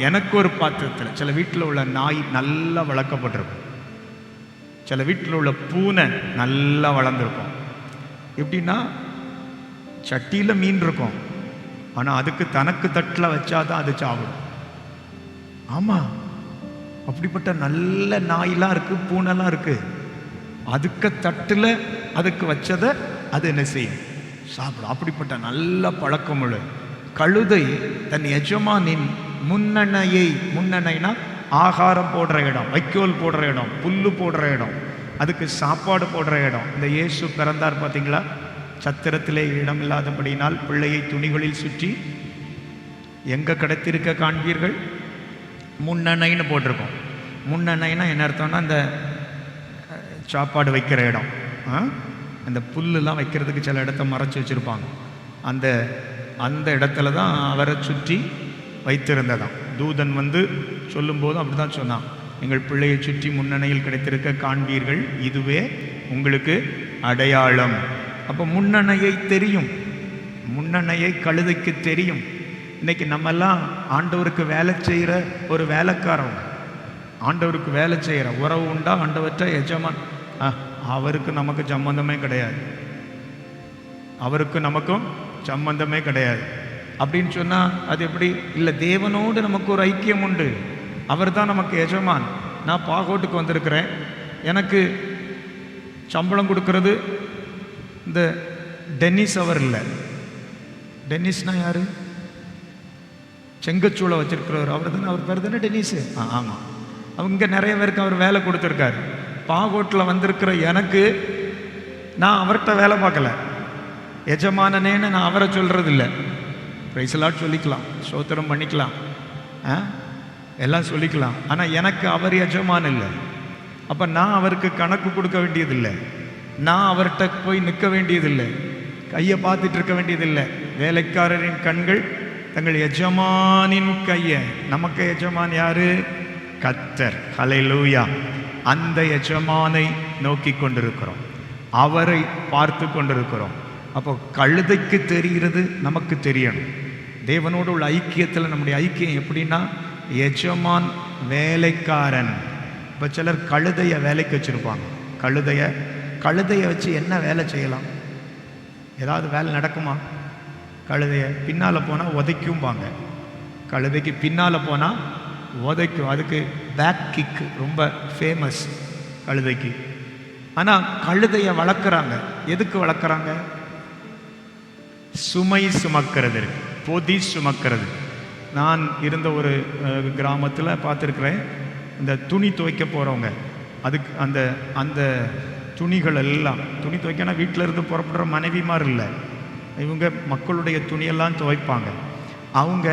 எனக்கு ஒரு பாத்திரத்தில். சில வீட்டில் உள்ள நாய் நல்லா வளர்க்கப்பட்டிருக்கும், சில வீட்டில் உள்ள பூனை நல்லா வளர்ந்துருக்கும். எப்படின்னா சட்டியில் மீன் இருக்கும், ஆனால் அதுக்கு தனக்கு தட்டில் வச்சாதான் அது சாப்பிடும். ஆமாம், அப்படிப்பட்ட நல்ல நாயெல்லாம் இருக்குது, பூனைலாம் இருக்குது. அதுக்கு தட்டில் அதுக்கு வச்சதை அது என்ன செய்யும்? சாப்பிடும். அப்படிப்பட்ட நல்ல பழக்கமுள்ள கழுதை தன் எஜமானின் முன்னணைனா ஆகாரம் போடுற இடம், வைக்கோல் போடுற இடம், புல்லு போடுற இடம், அதுக்கு சாப்பாடு போடுற இடம். இந்த இயேசு பிறந்தார் பார்த்தீங்களா, சத்திரத்திலே இடமில்லாதபடினால் பிள்ளையை துணிகளில் சுற்றி எங்கே கடத்திருக்க காண்பீர்கள்? முன்னணைன்னு போட்டிருக்கோம். முன்னணைனா என்ன அர்த்தம்னா அந்த சாப்பாடு வைக்கிற இடம், அந்த புல்லுலாம் வைக்கிறதுக்கு சில இடத்த மறைச்சி வச்சுருப்பாங்க. அந்த இடத்துல தான் அவரை சுற்றி வைத்திருந்ததாம். தூதன் வந்து சொல்லும்போது அப்படி தான் சொன்னான், எங்கள் பிள்ளையை சுற்றி முன்னணையில் கிடைத்திருக்க காண்பீர்கள், இதுவே உங்களுக்கு அடையாளம். அப்போ முன்னணையை தெரியும், முன்னணையை கழுதைக்கு தெரியும். இன்னைக்கு நம்மெல்லாம் ஆண்டவருக்கு வேலை செய்கிற ஒரு வேலைக்காரங்க, ஆண்டவருக்கு வேலை செய்கிற உறவு உண்டா ஆண்டவற்ற எஜமான்? அவருக்கு நமக்கு சம்பந்தமே கிடையாது, அவருக்கு நமக்கும் சம்பந்தமே கிடையாது அப்படின்னு சொன்னால் அது எப்படி? இல்லை, தேவனோடு நமக்கு ஒரு ஐக்கியம் உண்டு, அவர் தான் நமக்கு எஜமான். நான் பாகோட்டுக்கு வந்திருக்கிறேன், எனக்கு சம்பளம் கொடுக்கறது இந்த டென்னிஸ் அவர் இல்லை. டென்னிஸ்னா யாரு? செங்கச்சூளை வச்சிருக்கிறவர் அவர் தானே, அவர் பேர் தானே டென்னிஸு. ஆமாம், அவங்க நிறைய பேருக்கு அவர் வேலை கொடுத்துருக்காரு. பாகோட்டில் வந்திருக்கிற எனக்கு, நான் அவர்கிட்ட வேலை பார்க்கல, எஜமானனேன்னு நான் அவரை சொல்கிறது இல்லை. பிரைஸ்லாட் சொல்லிக்கலாம், ஸ்தோத்திரம் பண்ணிக்கலாம், எல்லாம் சொல்லிக்கலாம். ஆனால் எனக்கு அவர் எஜமான் இல்லை. அப்போ நான் அவருக்கு கணக்கு கொடுக்க வேண்டியதில்லை, நான் அவர்கிட்ட போய் நிற்க வேண்டியதில்லை, கையை பார்த்துட்டு இருக்க வேண்டியதில்லை. வேலைக்காரரின் கண்கள் தங்கள் எஜமானின் கையை, நமக்கு எஜமான் யாரு? கர்த்தர். ஹல்லேலூயா. அந்த எஜமானை நோக்கி கொண்டிருக்கிறோம், அவரை பார்த்து கொண்டிருக்கிறோம். அப்போ கழுதைக்கு தெரிகிறது, நமக்கு தெரியணும். தேவனோடு உள்ள ஐக்கியத்தில் நம்முடைய ஐக்கியம் எப்படின்னா, எஜமான் வேலைக்காரன். இப்போ சிலர் கழுதையை வேலைக்கு வச்சுருப்பாங்க. கழுதையை வச்சு என்ன வேலை செய்யலாம்? ஏதாவது வேலை நடக்குமா? கழுதையை பின்னால் போனால் உதைக்கும்பாங்க, கழுதைக்கு பின்னால் போனால் உதைக்கும். அதுக்கு பேக் கிக் ரொம்ப ஃபேமஸ் கழுதைக்கு. ஆனால் கழுதையை வளர்க்குறாங்க, எதுக்கு வளர்க்குறாங்க? சுமை சுமக்கிறது, பொதி சுமக்கிறது. நான் இருந்த ஒரு கிராமத்தில் பார்த்துருக்குறேன், இந்த துணி துவைக்க போகிறவங்க, அதுக்கு அந்த அந்த துணிகள் எல்லாம், துணி துவைக்கனா வீட்டில் இருந்து புறப்படுற மனைவிமார் இல்லை, இவங்க மக்களுடைய துணியெல்லாம் துவைப்பாங்க. அவங்க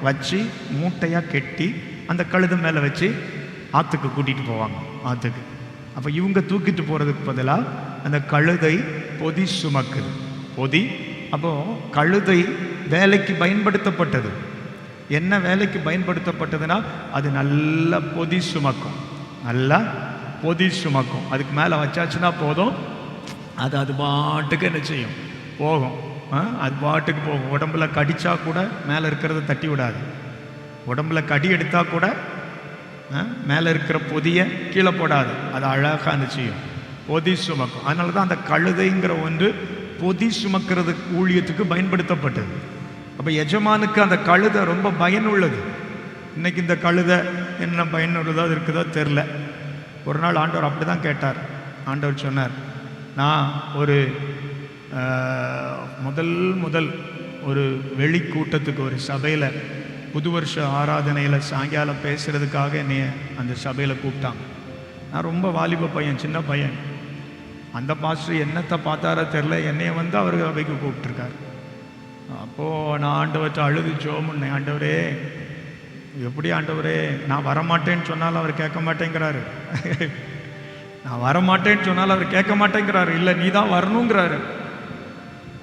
வச்சு மூட்டையாக கெட்டி அந்த கழுதை மேலே வச்சு ஆற்றுக்கு கூட்டிகிட்டு போவாங்க, ஆற்றுக்கு. அப்போ இவங்க தூக்கிட்டு போகிறதுக்கு பதிலாக அந்த கழுதை பொதி சுமக்குது, பொதி. அப்போது கழுதை வேலைக்கு பயன்படுத்தப்பட்டது. என்ன வேலைக்கு பயன்படுத்தப்பட்டதுன்னா, அது நல்லா பொதி சுமக்கும், நல்லா பொதி சுமக்கும். அதுக்கு மேலே வச்சாச்சுன்னா போதும், அது பாட்டுக்கு என்ன செய்யும்? போகும், அது பாட்டுக்கு போகும். உடம்புல கடிச்சா கூட மேலே இருக்கிறத தட்டி விடாது, உடம்புல கடி எடுத்தால் கூட மேலே இருக்கிற பொதியை கீழே போடாது, அது அழகாக அந்த செய்யும், பொதி சுமக்கும். அதனால தான் அந்த கழுதைங்கிற ஒன்று பொதி சுமக்கிறது ஊழியத்துக்கு பயன்படுத்தப்பட்டது. அப்போ எஜமானுக்கு அந்த கழுதை ரொம்ப பயனுள்ளது. இன்னைக்கு இந்த கழுதை என்ன பயனுள்ளதாக இருக்குதோ தெரில. ஒரு நாள் ஆண்டவர் அப்படி தான் கேட்டார். ஆண்டவர் சொன்னார், நான் ஒரு முதல் ஒரு வெளி கூட்டத்துக்கு, ஒரு சபையில் புது வருஷ ஆராதனையில் சாயங்காலம் பேசுகிறதுக்காக என்னைய அந்த சபையில் கூப்பிட்டாங்க. நான் ரொம்ப வாலிப பையன், சின்ன பையன். அந்த பாஸ்டர் என்னத்தை பார்த்தாரோ தெரில, என்னைய வந்து அவர் சபைக்கு கூப்பிட்டுருக்கார். அப்போது நான் ஆண்டவர்கிட்ட அழுது ஜோமுன்னே, ஆண்டவரே எப்படி ஆண்டவரே, நான் வரமாட்டேன்னு சொன்னாலும் அவர் கேட்க மாட்டேங்கிறாரு, நான் வரமாட்டேன்னு சொன்னாலும் அவர் கேட்க மாட்டேங்கிறாரு, இல்லை நீ தான் வரணுங்கிறாரு.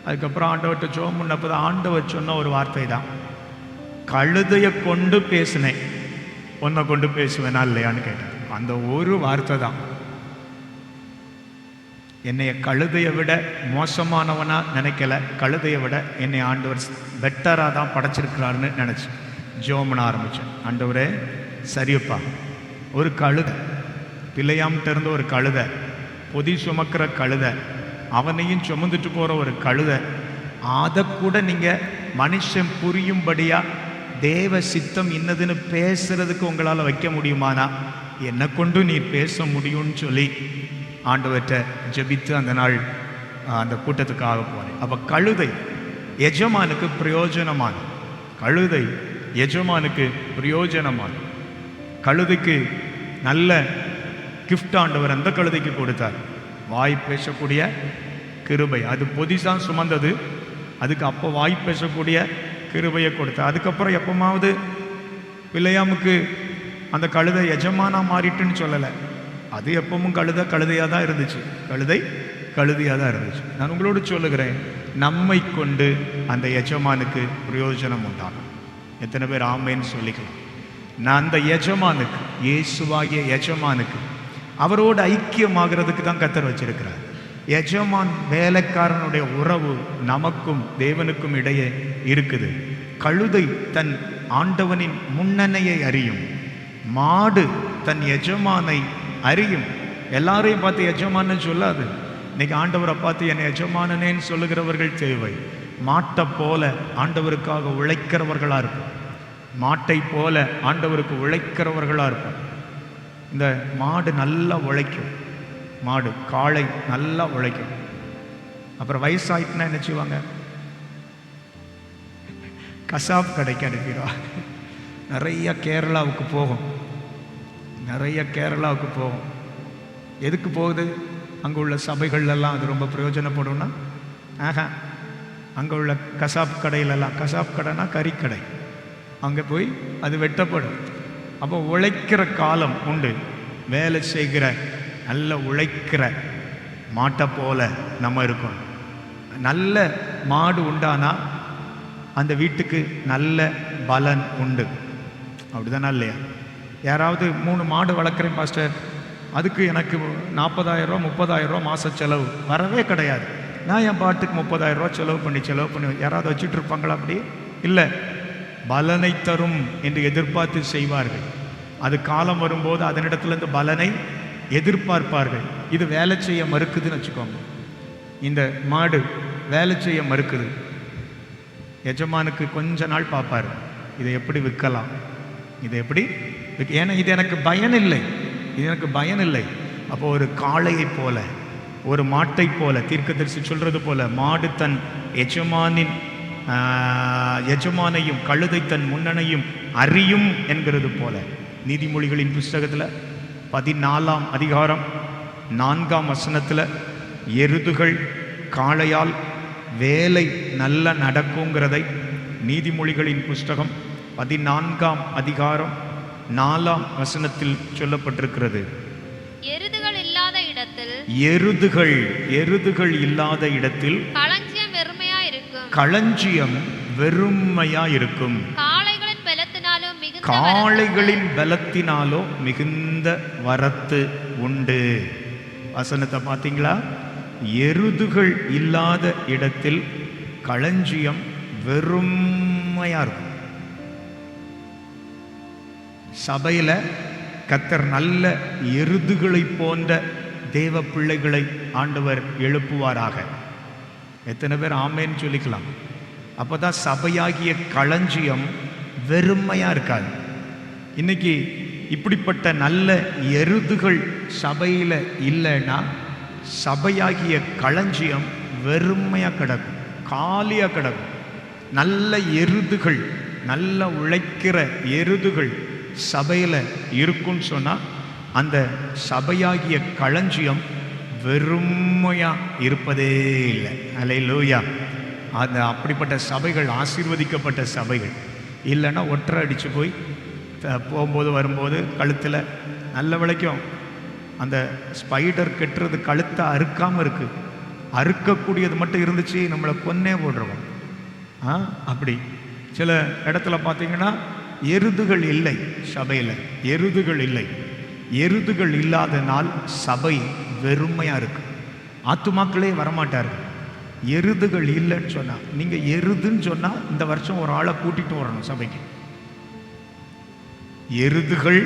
அதுக்கப்புறம் ஆண்டவர்கிட்ட ஜோமுன்னப்போ தான் ஆண்டவர் சொன்ன ஒரு வார்த்தை தான், கழுதையை கொண்டு பேசினேன், உன்னை கொண்டு பேசுவேனா இல்லையான்னு கேட்டேன். அந்த ஒரு வார்த்தை தான் என்னைய கழுதையை விட மோசமானவனா நினைக்கல, கழுதையை விட என்னை ஆண்டவர் பெட்டராக தான் படைச்சிருக்கிறாருன்னு நினச்சி ஜெபம் பண்ண ஆரம்பித்தேன். ஆண்டவரே, சரியப்பா, ஒரு கழுதை, பிள்ளையாம்கிட்ட இருந்த ஒரு கழுதை, பொதி சுமக்கிற கழுதை, அவனையும் சுமந்துட்டு போகிற ஒரு கழுதை, அதை கூட நீங்கள் மனுஷன் புரியும்படியாக தேவ சித்தம் இன்னதுன்னு பேசுறதுக்கு உங்களால் வைக்க முடியுமானா என்னை கொண்டு நீர் பேச முடியும்னு சொல்லி ஆண்டவர்கிட்ட ஜெபித்து அந்த நாள் அந்த கூட்டத்துக்காக போனேன். அப்போ கழுதை எஜமானுக்கு பிரயோஜனமான, கழுதை எஜமானுக்கு பிரயோஜனமான, கழுதைக்கு நல்ல கிஃப்ட் ஆண்டவர் அந்த கழுதைக்கு கொடுத்தார். வாய் பேசக்கூடிய கிருபை, அது பொதிசான் சுமந்தது, அதுக்கு அப்போ வாய் பேசக்கூடிய கிருபையை கொடுத்தார். அதுக்கப்புறம் எப்போமாவது பிள்ளையாமுக்கு அந்த கழுதை எஜமானா மாறிட்டுன்னு சொல்லலை, அது எப்பவும் கழுதையாக தான் இருந்துச்சு, கழுதையாக தான் இருந்துச்சு. நான் உங்களோடு சொல்லுகிறேன், நம்மை கொண்டு அந்த எஜமானுக்கு பிரயோஜனம் உண்டாகும். எத்தனை பேர் ஆமேன்னு சொல்லிக்கலாம்? நான் அந்த எஜமானுக்கு, இயேசுவாகிய எஜமானுக்கு, அவரோடு ஐக்கியமாகிறதுக்கு தான் கர்த்தர் வச்சிருக்கிறார். எஜமான் வேலைக்காரனுடைய உறவு நமக்கும் தேவனுக்கும் இடையே இருக்குது. கழுதை தன் ஆண்டவனின் முன்னணையை அறியும், மாடு தன் எஜமானை அறியும். எல்லாரையும் பார்த்து எஜமானு சொல்லாது. இன்னைக்கு ஆண்டவரை பார்த்து என்னை எஜமானனேன்னு சொல்லுகிறவர்கள் தேவை. மாட்டை போல ஆண்டவருக்காக உழைக்கிறவர்களா இருக்கும், மாட்டை போல ஆண்டவருக்கு உழைக்கிறவர்களா இருக்கும். இந்த மாடு நல்லா உழைக்கும், மாடு காளை நல்லா உழைக்கும். அப்புறம் வயசாயிட்டுனா என்ன செய்வாங்க? கசாப் கடைக்கு அனுப்பிடுவாங்க. நிறைய கேரளாவுக்கு போகும், நிறைய கேரளாவுக்கு போகும். எதுக்கு போகுது? அங்கே உள்ள சபைகள்லாம் அது ரொம்ப பிரயோஜனப்படும்னா, அங்கே உள்ள கசாப் கடையிலெல்லாம், கசாப் கடைனா கறிக்கடை, அங்கே போய் அது வெட்டப்படும். அப்போ உழைக்கிற காலம் உண்டு. வேலை செய்கிற நல்ல உழைக்கிற மாட்டை போல நம்ம இருக்கணும். நல்ல மாடு உண்டானா அந்த வீட்டுக்கு நல்ல பலன் உண்டு. அப்படிதானே இல்லையா? யாராவது 3 மாடு வளர்க்குறேன் பாஸ்டர், அதுக்கு எனக்கு 40,000 ரூபா 30,000 ரூபா மாத செலவு வரவே கிடையாது, நான் என் பாட்டுக்கு 30,000 ரூபா செலவு பண்ணி யாராவது வச்சுட்டு இருப்பாங்களா? அப்படி இல்லை. பலனை தரும் என்று எதிர்பார்த்து செய்வார்கள். அது காலம் வரும்போது அதனிடத்துலேருந்து பலனை எதிர்பார்ப்பார்கள். இது வேலை செய்ய மறுக்குதுன்னு வச்சுக்கோங்க. இந்த மாடு வேலை செய்ய மறுக்குது. எஜமானுக்கு கொஞ்ச நாள் பார்ப்பார், இதை எப்படி விற்கலாம், இதை எப்படி, ஏன்னா இது எனக்கு பயன் இல்லை, இது எனக்கு பயன் இல்லை. அப்போ ஒரு காளையை போல, ஒரு மாட்டை போல, தீர்க்கதரிசி சொல்றது போல, மாடு தன் எஜமானையும் கழுதை தன் முன்னணையும் அறியும் என்கிறது போல. நீதிமொழிகளின் புஸ்தகத்தில் 14ஆம் அதிகாரம் 4ஆம் வசனத்தில் எருதுகள் காளையால் வேலை நல்ல நடக்குங்கிறதை நீதிமொழிகளின் புஸ்தகம் 14ஆம் அதிகாரம் 4ஆம் வசனத்தில் சொல்லப்பட்டிருக்கிறது. எருதுகள் இல்லாத இடத்தில், எருதுகள் இல்லாத இடத்தில் களஞ்சியம் வெறுமையா இருக்கும். காளைகளின் பலத்தினாலோ மிகுந்த வரத்து உண்டு. வசனத்தை பார்த்தீங்களா? எருதுகள் இல்லாத இடத்தில் களஞ்சியம் வெறுமையா இருக்கும். சபையில கர்த்தர் நல்ல எருதுகளை போன்ற தேவ பிள்ளைகளை ஆண்டவர் எழுப்புவாராக. எத்தனை பேர் ஆமேன்னு சொல்லிக்கலாம்? அப்போதான் சபையாகிய களஞ்சியம் வெறுமையா இருக்காது. இன்னைக்கு இப்படிப்பட்ட நல்ல எருதுகள் சபையில் இல்லைன்னா சபையாகிய களஞ்சியம் வெறுமையா கிடக்கும், காலியா கிடக்கும். நல்ல எருதுகள், நல்ல உழைக்கிற எருதுகள் சபையில் இருக்குன்னு சொன்னா அந்த சபையாகிய களஞ்சியம் வெறுமையா இருப்பதே இல்லை. அல்லேலூயா. அந்த அப்படிப்பட்ட சபைகள் ஆசீர்வதிக்கப்பட்ட சபைகள். இல்லைன்னா ஒற்றை அடித்து போய் போகும்போது வரும்போது கழுத்தில் நல்ல விளைக்கும். அந்த ஸ்பைடர் கெட்டுறது கழுத்தை அறுக்காமல் இருக்குது, அறுக்கக்கூடியது மட்டும் இருந்துச்சு நம்மளை கொன்னே போடுறோம். அப்படி சில இடத்துல பார்த்தீங்கன்னா எருதுகள் இல்லை சபையில், எருதுகள் இல்லை. எருதுகள் இல்லாத நாள் சபை வெறுமையாக இருக்கு, ஆத்துமாக்களே வரமாட்டார்கள். எருதுகள் இல்லைன்னு சொன்னால், நீங்கள் எருதுன்னு சொன்னால் இந்த வருஷம் ஒரு ஆளை கூட்டிகிட்டு வரணும் சபைக்கு. எருதுகள்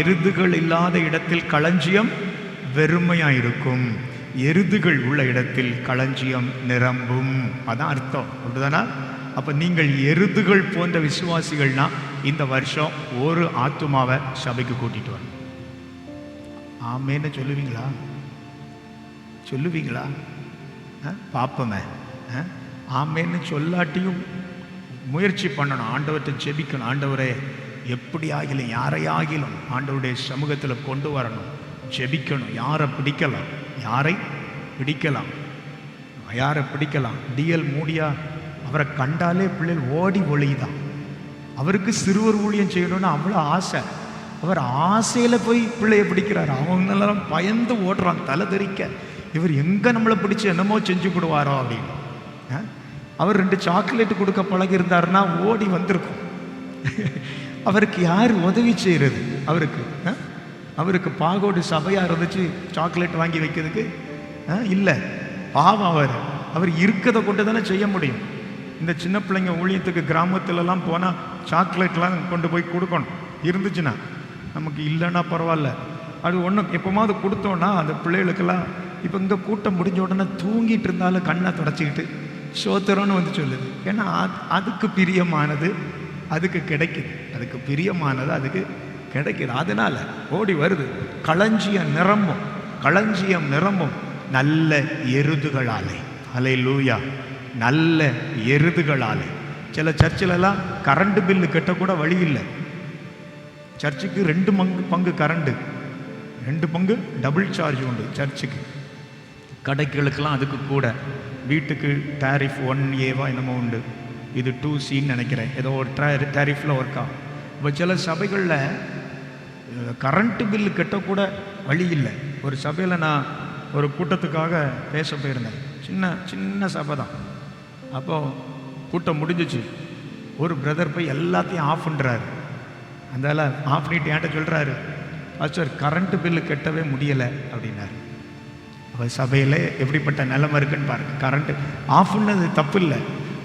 எருதுகள் இல்லாத இடத்தில் களஞ்சியம் வெறுமையாயிருக்கும், எருதுகள் உள்ள இடத்தில் களஞ்சியம் நிரம்பும். அதான் அர்த்தம், அப்படிதானா? அப்ப நீங்கள் எருதுகள் போன்ற விசுவாசிகள்னா இந்த வருஷம் ஒரு ஆத்துமாவை சபைக்கு கூட்டிட்டு வரணும். ஆமேன்னு சொல்லுவீங்களா? சொல்லுவீங்களா? பாப்பமே. ஆமேன்னு சொல்லாட்டியும் முயற்சி பண்ணணும், ஆண்டவர்கிட்ட ஜெபிக்கணும். ஆண்டவரே எப்படி ஆகிலும் யாரையாகிலும் ஆண்டவருடைய சமூகத்தில் கொண்டு வரணும், ஜெபிக்கணும். யாரை பிடிக்கலாம்? யாரை பிடிக்கலாம்? டிஎல் மூடியா, அவரை கண்டாலே பிள்ளைகள் ஓடி ஒளிதான். அவருக்கு சிறுவர் ஊழியம் செய்யணும்னு அவ்வளோ ஆசை. அவர் ஆசையில் போய் பிள்ளையை பிடிக்கிறார். அவங்களெல்லாம் பயந்து ஓடுறான் தலை தெறிக்க. இவர் எங்கே நம்மளை பிடிச்சி என்னமோ செஞ்சு விடுவாரோ அப்படின்னு. அவர் 2 சாக்லேட்டு கொடுக்க பழகி இருந்தாருன்னா ஓடி வந்திருக்கும். அவருக்கு யார் உதவி செய்கிறது? அவருக்கு பாகோடு சபையாக இருந்துச்சு சாக்லேட் வாங்கி வைக்கிறதுக்கு இல்லை. பாவம் அவர் இருக்கிறத கொண்டு தானே செய்ய முடியும். இந்த சின்ன பிள்ளைங்க ஊழியத்துக்கு கிராமத்துலலாம் போனால் சாக்லேட்லாம் கொண்டு போய் கொடுக்கணும். இருந்துச்சுன்னா நமக்கு, இல்லைன்னா பரவாயில்ல. அது ஒன்று எப்போமாவது கொடுத்தோன்னா அந்த பிள்ளைகளுக்கெல்லாம், இப்போ இங்கே கூட்டம் முடிஞ்ச உடனே தூங்கிட்டு இருந்தாலும் கண்ணை தொடச்சிக்கிட்டு சோத்திரம்னு வந்து சொல்லுது. ஏன்னா அதுக்கு பிரியமானது அதுக்கு கிடைக்குது, அதுக்கு பிரியமானது அதுக்கு கிடைக்குது. அதனால ஓடி வருது. களஞ்சியம் நிரம்பும் நல்ல எருதுகளாலே. அல்லேலூயா. நல்ல எருதுகளாலே. சில சர்ச்சிலெல்லாம் கரண்ட் பில்லு கட்டக்கூட வழி இல்லை. சர்ச்சுக்கு 2 பங்கு கரண்ட்டு, 2 பங்கு டபுள் சார்ஜ் உண்டு சர்ச்சுக்கு. கடைகளுக்கெல்லாம் அதுக்கு கூட. வீட்டுக்கு டேரிஃப் 1A என்னமோ உண்டு, இது 2Cன்னு நினைக்கிறேன். ஏதோ ஒரு டேரிஃபில் ஒர்க் ஆகும். இப்போ சில சபைகளில் கரண்ட்டு பில்லு கட்டக்கூட வழி இல்லை. ஒரு சபையில் நான் ஒரு கூட்டத்துக்காக பேச போயிருந்தேன். சின்ன சபை தான். அப்போது கூட்டம் முடிஞ்சிச்சு. ஒரு பிரதர் போய் எல்லாத்தையும் ஆஃப் பண்ணுறாரு. அதனால் ஆஃப் பண்ணிட்டு என்கிட்ட சொல்கிறாரு, பாஸ்டர் கரண்ட்டு பில்லு கட்டவே முடியலை அப்படின்னாரு. அப்போ சபையில் எப்படிப்பட்ட நிலைமை இருக்குன்னு பாருங்கள். கரண்ட்டு ஆஃப் பண்ணது தப்பு இல்லை,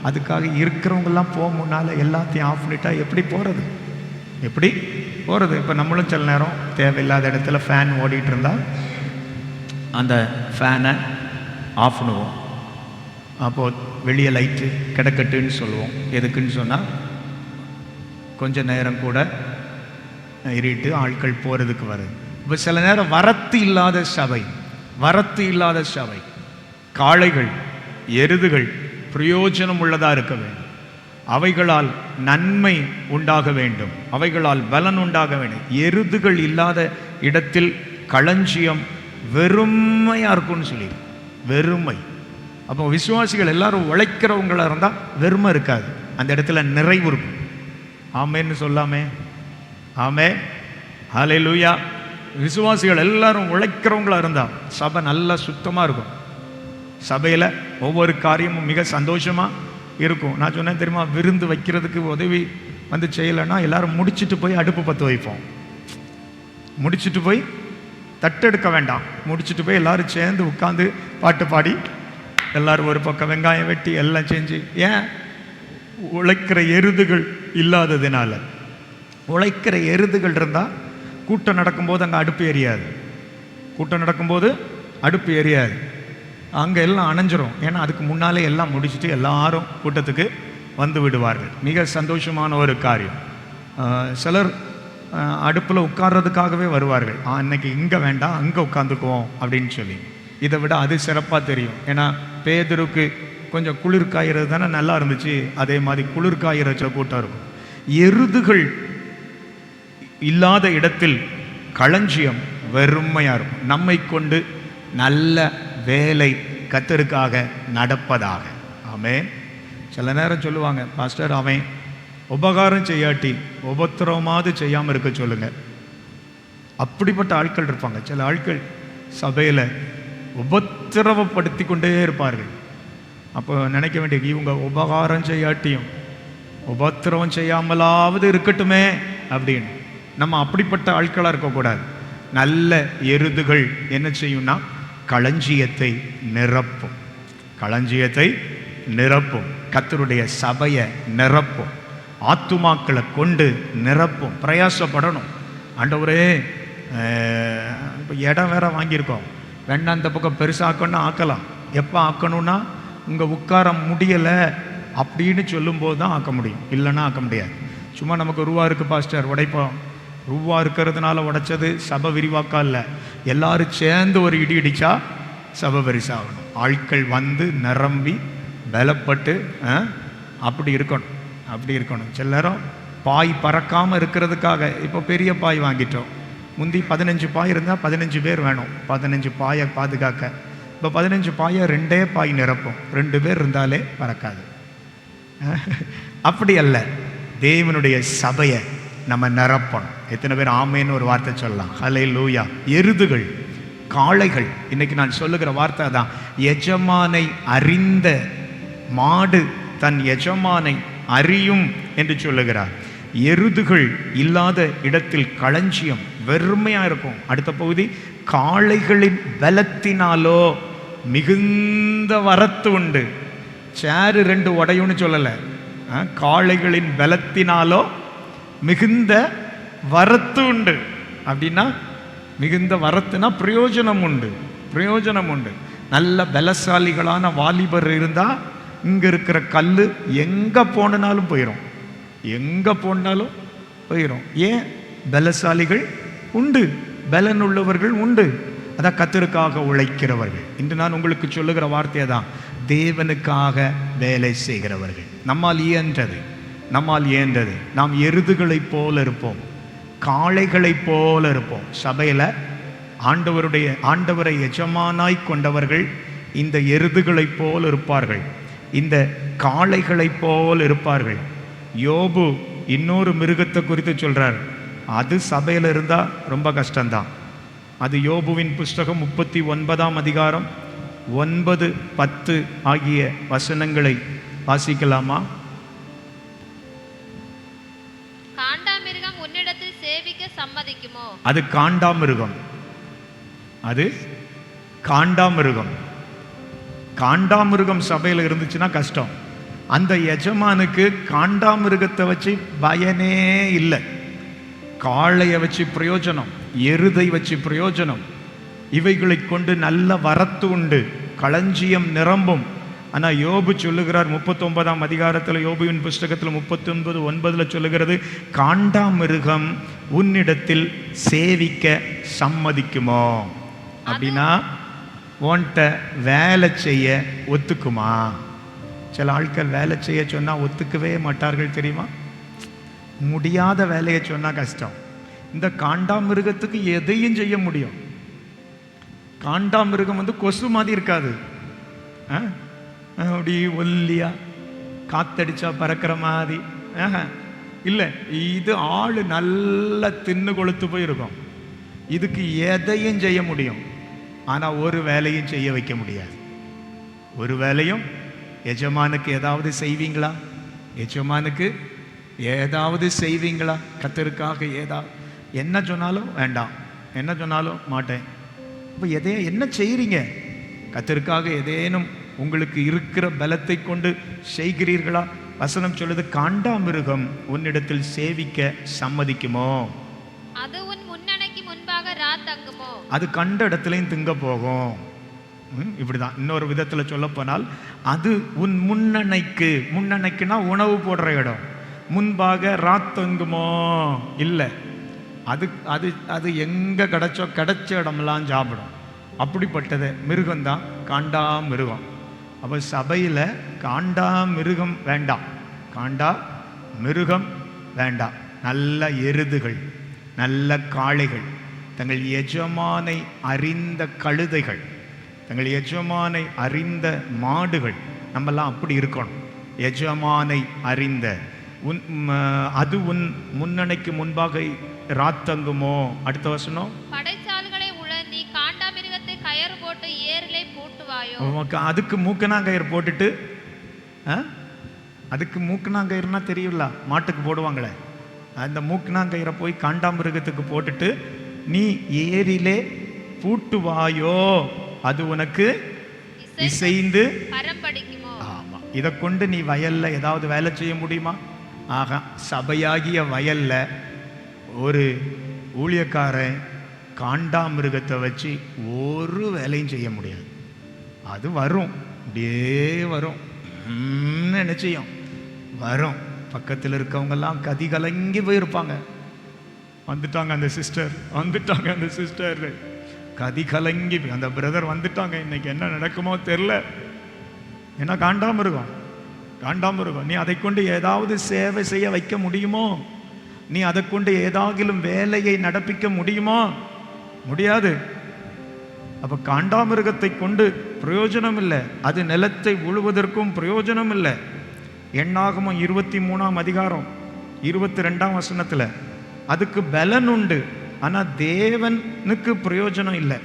அதுக்காக இருக்கிறவங்கெல்லாம் போக முன்னால் எல்லாத்தையும் ஆஃப் பண்ணிட்டா எப்படி போகிறது? இப்போ நம்மளும் சில நேரம் தேவையில்லாத இடத்துல ஃபேன் ஓடிட்டு இருந்தால் அந்த ஃபேனை ஆஃப் பண்ணுவோம். அப்போது வெளியே லைட்டு கிடக்கட்டுன்னு சொல்லுவோம். எதுக்குன்னு சொன்னால் கொஞ்சம் நேரம் கூட இருட்டு ஆட்கள் போகிறதுக்கு வருது. இப்போ சில நேரம் வரத்து இல்லாத சபை, காளைகள் எருதுகள் பிரயோஜனம் உள்ளதாக இருக்க வேண்டும். அவைகளால் நன்மை உண்டாக வேண்டும், அவைகளால் பலன் உண்டாக வேண்டும். எருதுகள் இல்லாத இடத்தில் களஞ்சியம் வெறுமையாக இருக்கும்னு சொல்லி, வெறுமை. அப்போ விசுவாசிகள் எல்லாரும் உழைக்கிறவங்களா இருந்தால் வெறுமை இருக்காது, அந்த இடத்துல நிறைவு இருக்கும். ஆமேன்னு சொல்லாமே? ஆமே, ஹல்லேலூயா. விசுவாசிகள் எல்லாரும் உழைக்கிறவங்களா இருந்தால் சபை நல்லா சுத்தமாக இருக்கும். சபையில் ஒவ்வொரு காரியமும் மிக சந்தோஷமாக இருக்கும். நான் சொன்னேன் தெரியுமா, விருந்து வைக்கிறதுக்கு உதவி வந்து செய்யலைன்னா எல்லாரும் முடிச்சுட்டு போய் அடுப்பு பற்ற வைப்போம். முடிச்சுட்டு போய் தட்டெடுக்க வேண்டாம், முடிச்சுட்டு போய் எல்லாரும் சேர்ந்து உட்காந்து பாட்டு பாடி எல்லாரும் ஒரு பக்கம் வெங்காயம் வெட்டி எல்லாம் செஞ்சு. ஏன்? உழைக்கிற எருதுகள் இல்லாததுனால. உழைக்கிற எருதுகள் இருந்தால் கூட்டம் நடக்கும்போது அங்கே அடுப்பு எரியாது, அங்கே எல்லாம் அணைஞ்சிரும். ஏன்னா அதுக்கு முன்னாலே எல்லாம் முடிச்சுட்டு எல்லாரும் கூட்டத்துக்கு வந்து விடுவார்கள். மிக சந்தோஷமான ஒரு காரியம். சிலர் அடுப்பில் உட்கார்றதுக்காகவே வருவார்கள். இன்னைக்கு இங்கே வேண்டாம் அங்கே உட்காந்துக்குவோம் அப்படின்னு சொல்லி. இதை விட அது சிறப்பாக தெரியும். ஏன்னா பேதுருக்கு கொஞ்சம் குளிர் காய்கிறது தானே நல்லா இருந்துச்சு, அதே மாதிரி குளிர் காயிற கூட்டம் இருக்கும். எருதுகள் இல்லாத இடத்தில் களஞ்சியம் வெறுமையாக இருக்கும். நம்மை கொண்டு நல்ல வேலை கர்த்தருக்காக நடப்பதாக. ஆமென். சில நேரம் சொல்லுவாங்க, பாஸ்டர் அவன் உபகாரம் செய்யாட்டி உபத்திரவமாவது செய்யாமல் இருக்க சொல்லுங்க. அப்படிப்பட்ட ஆட்கள் இருப்பாங்க. சில ஆட்கள் சபையில் உபத்திரவப்படுத்தி கொண்டே இருப்பார்கள். அப்போ நினைக்க வேண்டிய, இவங்க உபகாரம் செய்யாட்டியும் உபத்திரவம் செய்யாமலாவது இருக்கட்டுமே அப்படின்னு. நம்ம அப்படிப்பட்ட ஆட்களாக இருக்கக்கூடாது. நல்ல எருதுகள் என்ன செய்யும்னா களஞ்சியத்தை நிரப்பும். கர்த்தருடைய சபையை நிரப்பும். ஆத்துமாக்களை கொண்டு நிரப்பும். பிரயாசப்படணும். ஆண்டவரே, இப்போ இடம் வேற வாங்கியிருக்கோம், வேணா அந்த பக்கம் பெருசாக்கணும், ஆக்கலாம். எப்போ ஆக்கணும்னா உங்கள் உட்கார முடியலை அப்படின்னு சொல்லும்போது தான் ஆக்க முடியும், இல்லைன்னா ஆக்க முடியாது. சும்மா நமக்கு ரூபா இருக்குது பாஸ்டர் உடைப்போம், ரூபா இருக்கிறதுனால உடைச்சது சபை விரிவாக்கா இல்லை. எல்லாரும் சேர்ந்து ஒரு இடி இடிச்சா சபை பெருசாகணும். ஆட்கள் வந்து நிரம்பி பலப்பட்டு அப்படி இருக்கணும், அப்படி இருக்கணும். சில நேரம் பாய் பறக்காமல் இருக்கிறதுக்காக இப்போ பெரிய பாய் வாங்கிட்டோம். முந்தி 15 பாய் இருந்தால் 15 பேர் வேணும் 15 பாயை பாதுகாக்க. இப்போ 15 பாயை 2 பாய் நிரப்பும், 2 பேர் இருந்தாலே பறக்காது. அப்படி அல்ல, தேவனுடைய சபையை நம்ம நிரப்பணும். எத்தனை பேர் ஆமேன்னு ஒரு வார்த்தை சொல்லலாம்? ஹல்லேலூயா. எருதுகள், காளைகள், இன்னைக்கு நான் சொல்லுகிற வார்த்தை தான். எஜமானை அறிந்த மாடு தன் எஜமானை அறியும் என்று சொல்லுகிறார். எருதுகள் இல்லாத இடத்தில் களஞ்சியம் வெறுமையா இருக்கும். அடுத்த பகுதி, காளைகளின் பலத்தினாலோ மிகுந்த வரத்து உண்டு. சேரு 2 உடையும்னு சொல்லலை, காளைகளின் பலத்தினாலோ மிகுந்த வரத்து உண்டு. அப்படின்னா மிகுந்த வரத்துனா பிரயோஜனம் உண்டு, பிரயோஜனம் உண்டு. நல்ல பலசாலிகளான வாலிபர் இருந்தால் இங்கே இருக்கிற கல் எங்கே போனாலும் போயிடும், எங்கே போனாலும் போயிடும். ஏன்? பலசாலிகள் உண்டு, பலன் உள்ளவர்கள் உண்டு. அதான் கர்த்தருக்காக உழைக்கிறவர்கள். இன்று நான் உங்களுக்கு சொல்லுகிற வார்த்தையை தான், தேவனுக்காக வேலை செய்கிறவர்கள். நம்மால் இயன்றது, நம்மால் இயன்றது. நாம் எருதுகளைப் போல இருப்போம், காளைகளைப் போல இருப்போம். சபையில் ஆண்டவரை எஜமானாய் கொண்டவர்கள் இந்த எருதுகளைப் போல் இருப்பார்கள், இந்த காளைகளைப் போல் இருப்பார்கள். யோபு இன்னொரு மிருகத்தை குறித்து சொல்றார். அது சபையில் இருந்தால் ரொம்ப கஷ்டம்தான். அது யோபுவின் புஸ்தகம் 39ஆம் அதிகாரம் 9, 10 ஆகிய வசனங்களை வாசிக்கலாமா? காண்டாமிருகம் உன்னிடத்தில் சேவிக்க சம்மதிக்குமோ? அது காண்டாமிருகம், அது காண்டாமிருகம். காண்டாமிருகம் சபையில் இருந்துச்சுன்னா கஷ்டம். அந்த எஜமானுக்கு காண்டாமிருகத்தை வச்சு பயனே இல்லை. காளையை வச்சு பிரயோஜனம், எருதை வச்சு பிரயோஜனம். இவைகளை கொண்டு நல்ல வரத்து உண்டு, களஞ்சியம் நிரம்பும். ஆனால் யோபு சொல்லுகிறார் 39ஆம் அதிகாரத்தில், யோபுவின் புஸ்தகத்தில் 39:9 சொல்லுகிறது, காண்டாமிருகம் உன்னிடத்தில் சேவிக்க சம்மதிக்குமோ? அப்படின்னா உன்கிட்ட வேலை செய்ய ஒத்துக்குமா? சில ஆட்கள் வேலை செய்ய சொன்னால் ஒத்துக்கவே மாட்டார்கள், தெரியுமா? முடியாத வேலையை சொன்னால் கஷ்டம். இந்த காண்டாமிருகத்துக்கு எதையும் செய்ய முடியும். காண்டாமிருகம் கொசு மாதிரி இருக்காது, அப்படி ஒல்லியா காத்தடிச்சா பறக்கிற மாதிரி இல்லை. இது ஆள் நல்லா தின்னு கொளுத்து போயிருக்கும். இதுக்கு எதையும் செய்ய முடியும், ஆனால் ஒரு வேலையும் செய்ய வைக்க முடியாது. ஒரு வேலையும். எஜமானுக்கு ஏதாவது செய்வீங்களா? எஜமானுக்கு ஏதாவது செய்வீங்களா? கர்த்தருக்காக ஏதாவது என்ன சொன்னாலும் வேண்டாம், என்ன சொன்னாலும் மாட்டேன். இப்போ என்ன செய்கிறீங்க? கர்த்தருக்காக ஏதேனும் உங்களுக்கு இருக்கிற பலத்தை கொண்டு செய்கிறீர்களா? வசனம் சொல்லுது, காண்டாமிருகம் உன்னிடத்தில் சேவிக்க சம்மதிக்குமோ? அது உன் முன்னணைக்கு முன்பாக ராத்தங்குமோ? அது கண்ட இடத்துலையும் திங்க போகும். இப்படிதான். இன்னொரு விதத்தில் சொல்ல போனால், அது உன் முன்னணைக்கு, முன்னணைக்குன்னா உணவு போடுற இடம், முன்பாக ராத்தங்குமோ? இல்லை, அது அது அது எங்கே கிடைச்ச இடமெல்லாம் சாப்பிடும். அப்படிப்பட்டது மிருகம்தான் காண்டா மிருகம். அப்போ சபையில் காண்டா மிருகம் வேண்டாம், காண்டா மிருகம் வேண்டாம். நல்ல எருதுகள், நல்ல காளைகள், தங்கள் எஜமானை அறிந்த கழுதைகள், தங்கள் எஜமானை அறிந்த மாடுகள். நம்மெல்லாம் அப்படி இருக்கணும். எஜமானை அறிந்த அது உன் முன்னணைக்கு முன்பாக ராத்தங்குமோ? அடுத்த வசனம், படைச்சால்களை உழந்தி காண்டாமிருகத்தை கயிறு போட்டு ஏரிலே பூட்டுவாயோ? அதுக்கு மூக்கணாங்கயிறு போட்டுட்டு, அதுக்கு மூக்கணாங்கயிறுனா தெரியல, மாட்டுக்கு போடுவாங்களே, அந்த மூக்கணாங்கயிறை போய் காண்டாமிருகத்துக்கு போட்டுட்டு நீ ஏரியிலே பூட்டுவாயோ? அது உனக்கு இசைந்து பரம்படிக்குமோ? ஆமா. இதை கொண்டு நீ வயல்ல ஏதாவது வேலை செய்ய முடியுமா? ஆக சபையாகிய வயல்ல ஒரு ஊழியக்காரன் காண்டாமிருகத்தை வச்சு ஒரு வேலையும் செய்ய முடியாது. அது வரும், அப்படியே வரும், என்ன செய்யும், வரும். பக்கத்தில் இருக்கவங்கெல்லாம் கதி கலங்கி போயிருப்பாங்க. வந்துட்டாங்க அந்த சிஸ்டர், வந்துட்டாங்க அந்த சிஸ்டர், கதி கலங்கி அந்த பிரதர் வந்துட்டாங்க, இன்னைக்கு என்ன நடக்குமோ தெரில. ஏன்னா காண்டாமிருகம், காண்டாமிருகம். நீ அதை கொண்டு ஏதாவது சேவை செய்ய வைக்க முடியுமோ? நீ அதை கொண்டு ஏதாகிலும் வேலையை நடப்பிக்க முடியுமோ? முடியாது. அப்ப காண்டாமிருகத்தை கொண்டு பிரயோஜனம் இல்லை. அது நிலத்தை உழுவதற்கும் பிரயோஜனம் இல்லை. எண்ணாகமம் 23ஆம் அதிகாரம் 22ஆம் வசனத்துல அதுக்கு பலன் உண்டு, ஆனா தேவனுக்கு பிரயோஜனம் இல்லை.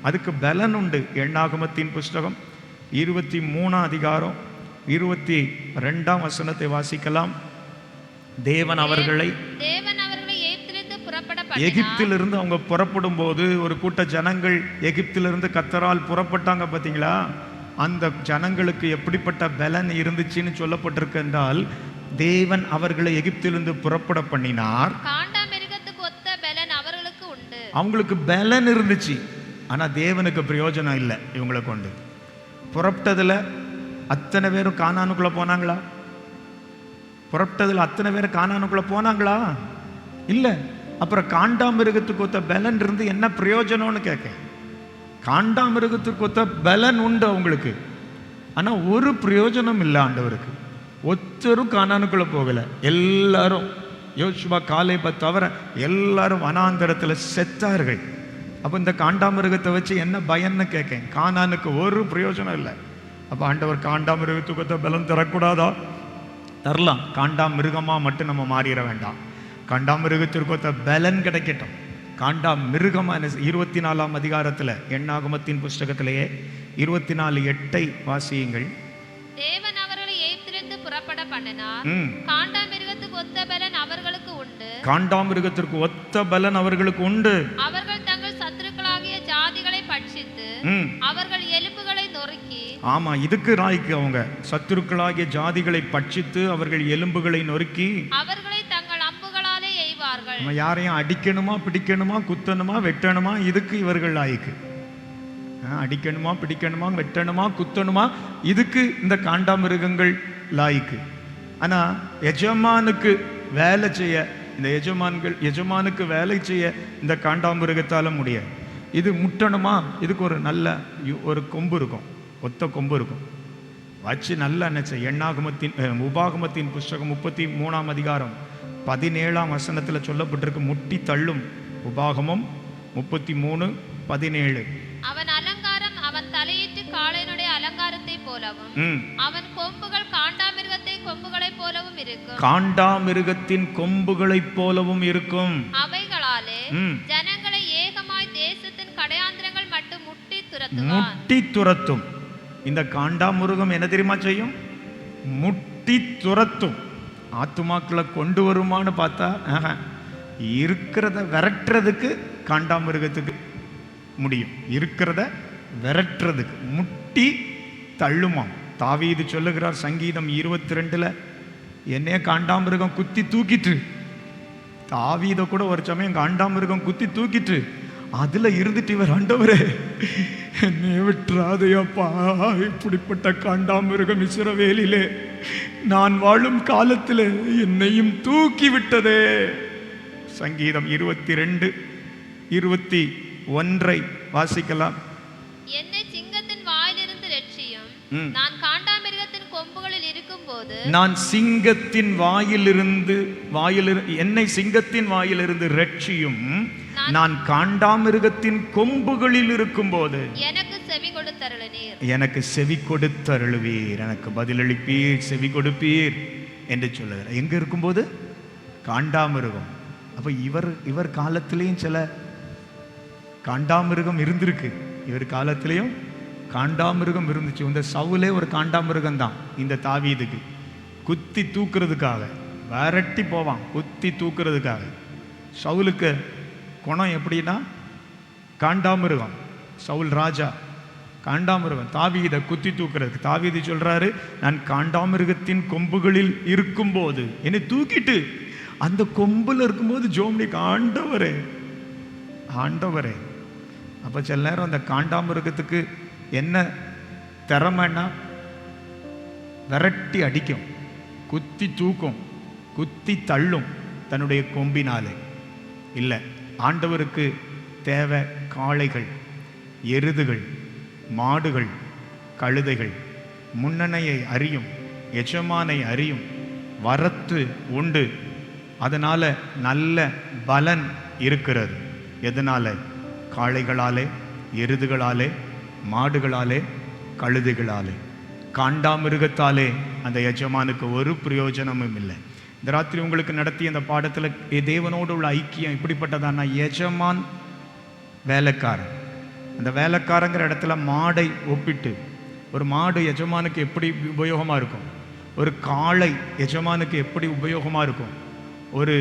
அதுக்கு பலன் உண்டு. எண்ணாகமத்தின் புஸ்தகம் 23ஆம் அதிகாரம் 22ஆம் வசனத்தை வாசிக்கலாம். தேவன் அவர்களை எகிப்திலிருந்து அவங்க புறப்படும் போது ஒரு கூட்ட ஜனங்கள் எகிப்திலிருந்து கர்த்தரால் புறப்பட்டாங்க பார்த்தீங்களா? அந்த ஜனங்களுக்கு எப்படிப்பட்ட பலன் இருந்துச்சுன்னு சொல்லப்பட்டிருக்கு என்றால், தேவன் அவர்களை எகிப்திலிருந்து புறப்பட பண்ணினார். அவங்களுக்கு பலன் இருந்துச்சு, ஆனா தேவனுக்கு பிரயோஜனம் இல்லை. இவங்களை கொண்டு புறப்பட்டதுல அத்தனை பேரும் கானானுக்குள்ள போனாங்களா? புறப்பட்டதுல அத்தனை பேரும் கானானுக்குள்ள போனாங்களா? இல்ல. அப்புறம் காண்டாமிருகத்துக்கு ஒத்த பலன் இருந்து என்ன பிரயோஜனம்னு கேட்க. காண்டாமிருகத்துக்கு ஒத்த பலன் உண்டு அவங்களுக்கு, ஆனா ஒரு பிரயோஜனம் இல்லை ஆண்டவருக்கு. ஒருத்தரும் கானானுக்குள்ள போகல. எல்லாரும் யோசுவா காலேபை தவிர எல்லாரும் வனாந்தரத்துல செத்தார்கள். அப்ப இந்த காண்டாமிருகத்தை வச்சு என்ன பயன்னு கேட்க. கானானுக்கு ஒரு பிரயோஜனம் இல்லை. அப்ப ஆண்டவர் காண்டாமிருகத்துக்கு ஒத்த பலன் தரக்கூடாதா? தரலாம். காண்டாமிருகமா மட்டும் நம்ம மாறிட வேண்டாம். காண்டாமிருகத்திற்கு ஒத்த பலன் கிடைக்கட்டும். காண்டாமிருகமான 24ஆம் அதிகாரத்துல எண்ணாகமத்தின் புஸ்தகத்திலேயே 24:8 வாசியுங்கள். தேவன் அவர்களை எகிப்திலிருந்து புறப்பட பண்ணினார். காண்டாமிருகத்துக்கு ஒத்த பலன் அவர்களுக்கு உண்டு. காண்டாமிருகத்திற்கு ஒத்த பலன் அவர்களுக்கு உண்டு. அவர்கள் தங்கள் சத்துருக்களாகிய ஜாதிகளை பட்சித்து அவர்கள் எலும்புகளை நொறுக்கி. ஆமா, இதுக்கு ராய்க்கு அவங்க சத்துருக்களாகிய ஜாதிகளை பட்சித்து அவர்கள் எலும்புகளை நொறுக்கி அவர்களை தங்கள் அம்புகளாலே எய்வார்கள். நம்ம யாரையும் அடிக்கணுமா, பிடிக்கணுமா, குத்தணுமா, வெட்டணுமா, இதுக்கு இவர்கள் லாய்க்கு. அடிக்கணுமா, பிடிக்கணுமா, வெட்டணுமா, குத்தணுமா, இதுக்கு இந்த காண்டாமிருகங்கள் லாய்க்கு. ஆனா எஜமானுக்கு வேலை செய்ய, இந்த எஜமானுக்கு வேலை செய்ய இந்த காண்டாமிருகத்தால முடியாது. இது முட்டணுமா, இதுக்கு ஒரு நல்ல ஒரு கொம்பு இருக்கும், ஒத்த கொம்பு இருக்கும், வச்சு நல்லா என்ன செய்ய. உபாகமத்தின் புஸ்தகம் 33ஆம் அதிகாரம் 17ஆம் வசனத்துல சொல்லப்பட்டிருக்கு, முட்டி தள்ளும். உபாகமம் 33:17. அவன் அலங்காரம் அவன் தலையிட்டு காளையனுடைய அலங்காரத்தை போலவும் அவன் கொம்புகள் காண்டாமிருகத்தை கொம்புகளை போலவும் இருக்கும். காண்டாமிருகத்தின் கொம்புகளை போலவும் இருக்கும். அவைகளாலே ஜனங்களை ஏகமாய் தேசத்தின் கடையாந்திரங்கள் மட்டும் முட்டி துரத்தும். இந்த காண்டாமிருகம் என்ன தெரியுமா செய்யும்? முட்டி துரத்தும். ஆத்துமாக்களை கொண்டு வருமானு பார்த்தா இருக்கிறத விரட்டுறதுக்கு காண்டாமிருகத்துக்கு முடியும். இருக்கிறத விரட்டுறதுக்கு முட்டி தள்ளுமாம். தாவீது சொல்லுகிறார் சங்கீதம் 22ல், என்னைய காண்டாமிருகம் குத்தி தூக்கிட்டு. தாவீத கூட ஒரு சமயம் காண்டாமிருகம் குத்தி தூக்கிட்டு அதுல இருந்துட்டு இவர், ஆண்டவரே என்னை விட்டுறாதையப்பா, இப்படிப்பட்ட காண்டாமிருகம் இஸ்ரவேலிலே நான் வாழும் காலத்திலே என்னையும் தூக்கி விட்டதே. சங்கீதம் 22:21 வாசிக்கலாம். என்னை சிங்கத்தின் வாயிலிருந்து ரட்சியும். நான் காண்டாமிருகத்தின் கொம்புகளில் இருக்கும்போது, நான் சிங்கத்தின் வாயிலிருந்து என்னை சிங்கத்தின் வாயிலிருந்து ரட்சியும். நான் காண்டாமிருகத்தின் கொம்புகளில் இருக்கும்போது எனக்கு செவி கொடுத்தருளுவீர், எனக்கு செவி கொடுத்தருளுவீர், எனக்கு பதிலளிப்பீர், செவி கொடுப்பீர் என்று சொல்லுகிறார். எங்க இருக்கும்போது? காண்டாமிருகம். அப்ப இவர் காலத்திலையும் சில காண்டாமிருகம் இருந்திருக்கு. இவர் காலத்திலையும் காண்டாமிருகம் இருந்துச்சு. இந்த சவுலே ஒரு காண்டாமிருகம் தான். இந்த தாவீதுக்கு குத்தி தூக்குறதுக்காக விரட்டி போவான், குத்தி தூக்குறதுக்காக. சவுலுக்கு குணம் எப்படின்னா காண்டாமிருகம். சவுல் ராஜா காண்டாமிருகம் தாவீதை குத்தி தூக்குறதுக்கு தாவீது சொல்றாரு, நான் காண்டாமிருகத்தின் கொம்புகளில் இருக்கும்போது என்னை தூக்கிட்டு அந்த கொம்புல இருக்கும்போது ஜோம்னிக்கு ஆண்டவரே ஆண்டவரே. அப்போ சில நேரம் அந்த காண்டாமிருகத்துக்கு என்ன திறமைன்னா விரட்டி அடிக்கும், குத்தி தூக்கும், குத்தி தள்ளும் தன்னுடைய கொம்பினாலே. இல்லை, ஆண்டவருக்கு தேவை காளைகள், எருதுகள், மாடுகள், கழுதைகள். முன்னணையை அறியும், எஜமானை அறியும், வரத்து உண்டு. அதனால நல்ல பலன் இருக்கிறது. எதனால? காளைகளாலே, எருதுகளாலே, மாடுகளாலே, கழுதைகளாலே. காண்டாமிருகத்தாலே அந்த எஜமானுக்கு ஒரு பிரயோஜனமும் இல்லை. இந்த ராத்திரி உங்களுக்கு நடத்திய அந்த பாடத்தில் தேவனோடு உள்ள ஐக்கியம் இப்படிப்பட்டதானா? எஜமான் வேலைக்காரன். அந்த வேலைக்காரங்கிற இடத்துல மாடை ஒப்பிட்டு, ஒரு மாடு எஜமானுக்கு எப்படி உபயோகமாக இருக்கும், ஒரு காளை எஜமானுக்கு எப்படி உபயோகமாக இருக்கும், ஒரு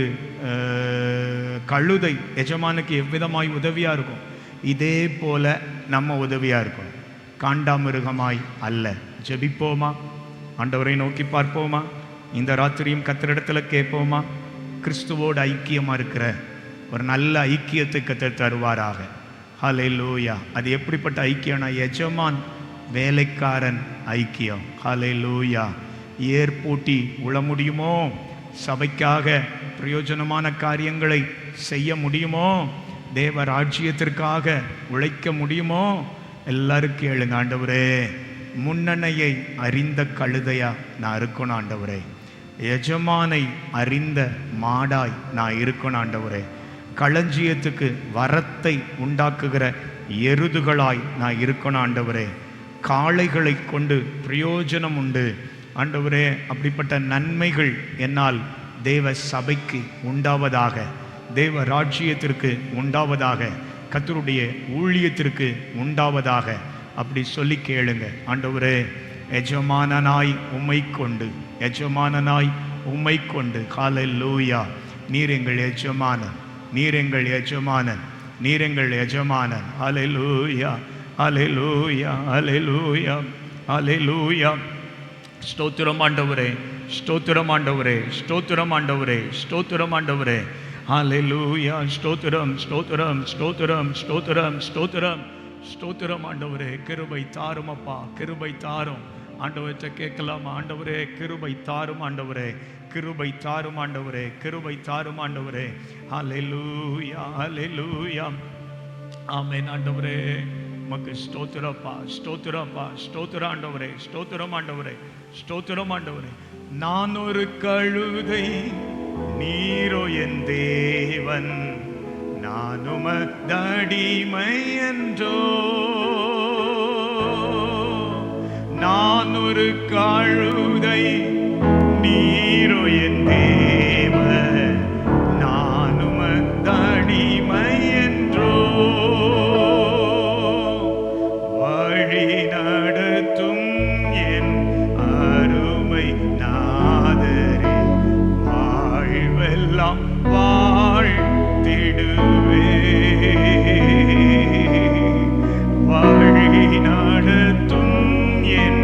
கழுதை எஜமானுக்கு எவ்விதமாய் உதவியாக இருக்கும், இதே போல நம்ம உதவியாக இருக்கும், காண்டாமிருகமாய் அல்ல. ஜெபிப்போமா? ஆண்டவரை நோக்கி பார்ப்போமா? இந்த ராத்திரியும் கர்த்தரிடத்தில் கேட்போமா? கிறிஸ்துவோடு ஐக்கியமாக இருக்கிற ஒரு நல்ல ஐக்கியத்தை கர்த்தர் தருவாராக. ஹல்லேலூயா. அது எப்படிப்பட்ட ஐக்கியம்னா எஜமான் வேலைக்காரன் ஐக்கியம். ஹல்லேலூயா. ஏற்பூட்டி உழ முடியுமோ? சபைக்காக பிரயோஜனமான காரியங்களை செய்ய முடியுமோ? தேவ ராஜ்யத்திற்காக உழைக்க முடியுமோ? எல்லாரும் கேளுங்க. ஆண்டவரே, முன்னணையை அறிந்த கழுதையா நான் இருக்கணும் ஆண்டவரே. எஜமானை அறிந்த மாடாய் நான் இருக்கணும் ஆண்டவரே. களஞ்சியத்துக்கு வரத்தை உண்டாக்குகிற எருதுகளாய் நான் இருக்கணும் ஆண்டவரே. காளைகளை கொண்டு பிரயோஜனம் உண்டு ஆண்டவரே. அப்படிப்பட்ட நன்மைகள் என்னால் தேவ சபைக்கு உண்டாவதாக, தேவ ராஜ்யத்திற்கு உண்டாவதாக, கர்த்தருடைய ஊழியத்திற்கு உண்டாவதாக. அப்படி சொல்லி கேளுங்க. ஆண்டவரே, எஜமானனாய் உம்மை கொண்டு, எஜமானனாய் உம்மை கொண்டு. ஹல்லேலூயா. நீர் எங்கள் எஜமானன், நீர் எங்கள் எஜமானன், நீர் எங்கள் எஜமானன். ஹல்லேலூயா, ஹல்லேலூயா, ஹல்லேலூயா, ஹல்லேலூயா. ஸ்தோத்திரம் ஆண்டவரே, ஸ்தோத்திரம் ஆண்டவரே, ஸ்தோத்திரம் ஆண்டவரே, ஸ்தோத்திரம் ஆண்டவரே. ஹல்லேலூயா. ஸ்தோத்திரம், ஸ்தோத்திரம், ஸ்தோத்திரம், ஸ்தோத்திரம், ஸ்தோத்திரம், ஸ்தோத்திரம் ஆண்டவரே. கிருபை தாரும் அப்பா, கிருபை தாரும். ஆண்டவர்கிட்ட கேட்கலாம். ஆண்டவரே, கிருபை தாரும் ஆண்டவரே, கிருபை தாரும் ஆண்டவரே, கிருபை தாரும் ஆண்டவரே. ஹல்லேலூயா, ஹல்லேலூயா. ஆமென் ஆண்டவரே. உமக்கு ஸ்தோத்திரப்பா, ஸ்தோத்திரப்பா, ஸ்தோத்திரம் ஆண்டவரே, ஸ்தோத்திரம் ஆண்டவரே, ஸ்தோத்திரம் ஆண்டவரே. நான் ஒரு கழுதை, நீரோ என் தேவன், நான் உமதடிமை என்றோ. நான் ஒரு கழுதை, நீரோ என் தேவன், நான் உமதடிமை என்றோ. வழி நடத்தும் என் அருமை நாதரே, வாழ்வெல்லாம் வாழ்த்திடுவே. வழி நடத்தும் என்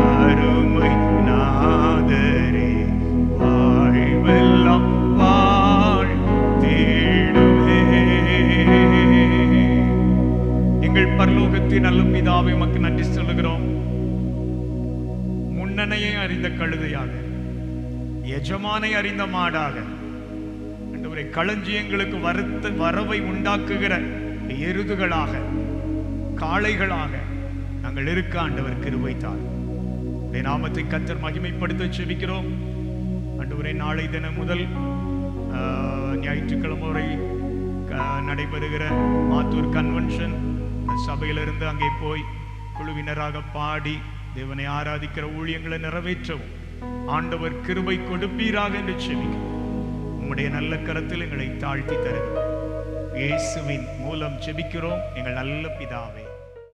அருமை நாதரே, வாழ்வெல்லாம் வாழ்த்திடுவே. எங்கள் பரலோகத்தின் நல்ல பிதாவே, உமக்கு நன்றி சொல்லுகிறோம். முன்னணையை அறிந்த கழுதையாக, எஜமானை அறிந்த மாடாக, ஆண்டவரே, களஞ்சியங்களுக்கு வரவை உண்டாக்குகிற எருதுகளாக, காளைகளாக நாங்கள் இருக்க ஆண்டவர் கிருபை தாரும். உடைய நாமத்தை கர்த்தர் மகிமைப்படுத்த செபிக்கிறோம் ஆண்டவரே. நாளை தினம் முதல் ஞாயிற்றுக்கிழமை வரை நடைபெறுகிற மாத்தூர் கன்வென்ஷன் சபையிலிருந்து அங்கே போய் குழுவினராக பாடி தேவனை ஆராதிக்கிற ஊழியங்களை நிறைவேற்றவும் ஆண்டவர் கிருபை கொடுப்பீராக என்று செபிக்கிறோம். உம்முடைய நல்ல கரத்தில் எங்களை தாழ்த்தி தருகிறோம். இயேசுவின் மூலம் செபிக்கிறோம் எங்கள் நல்ல பிதாவே.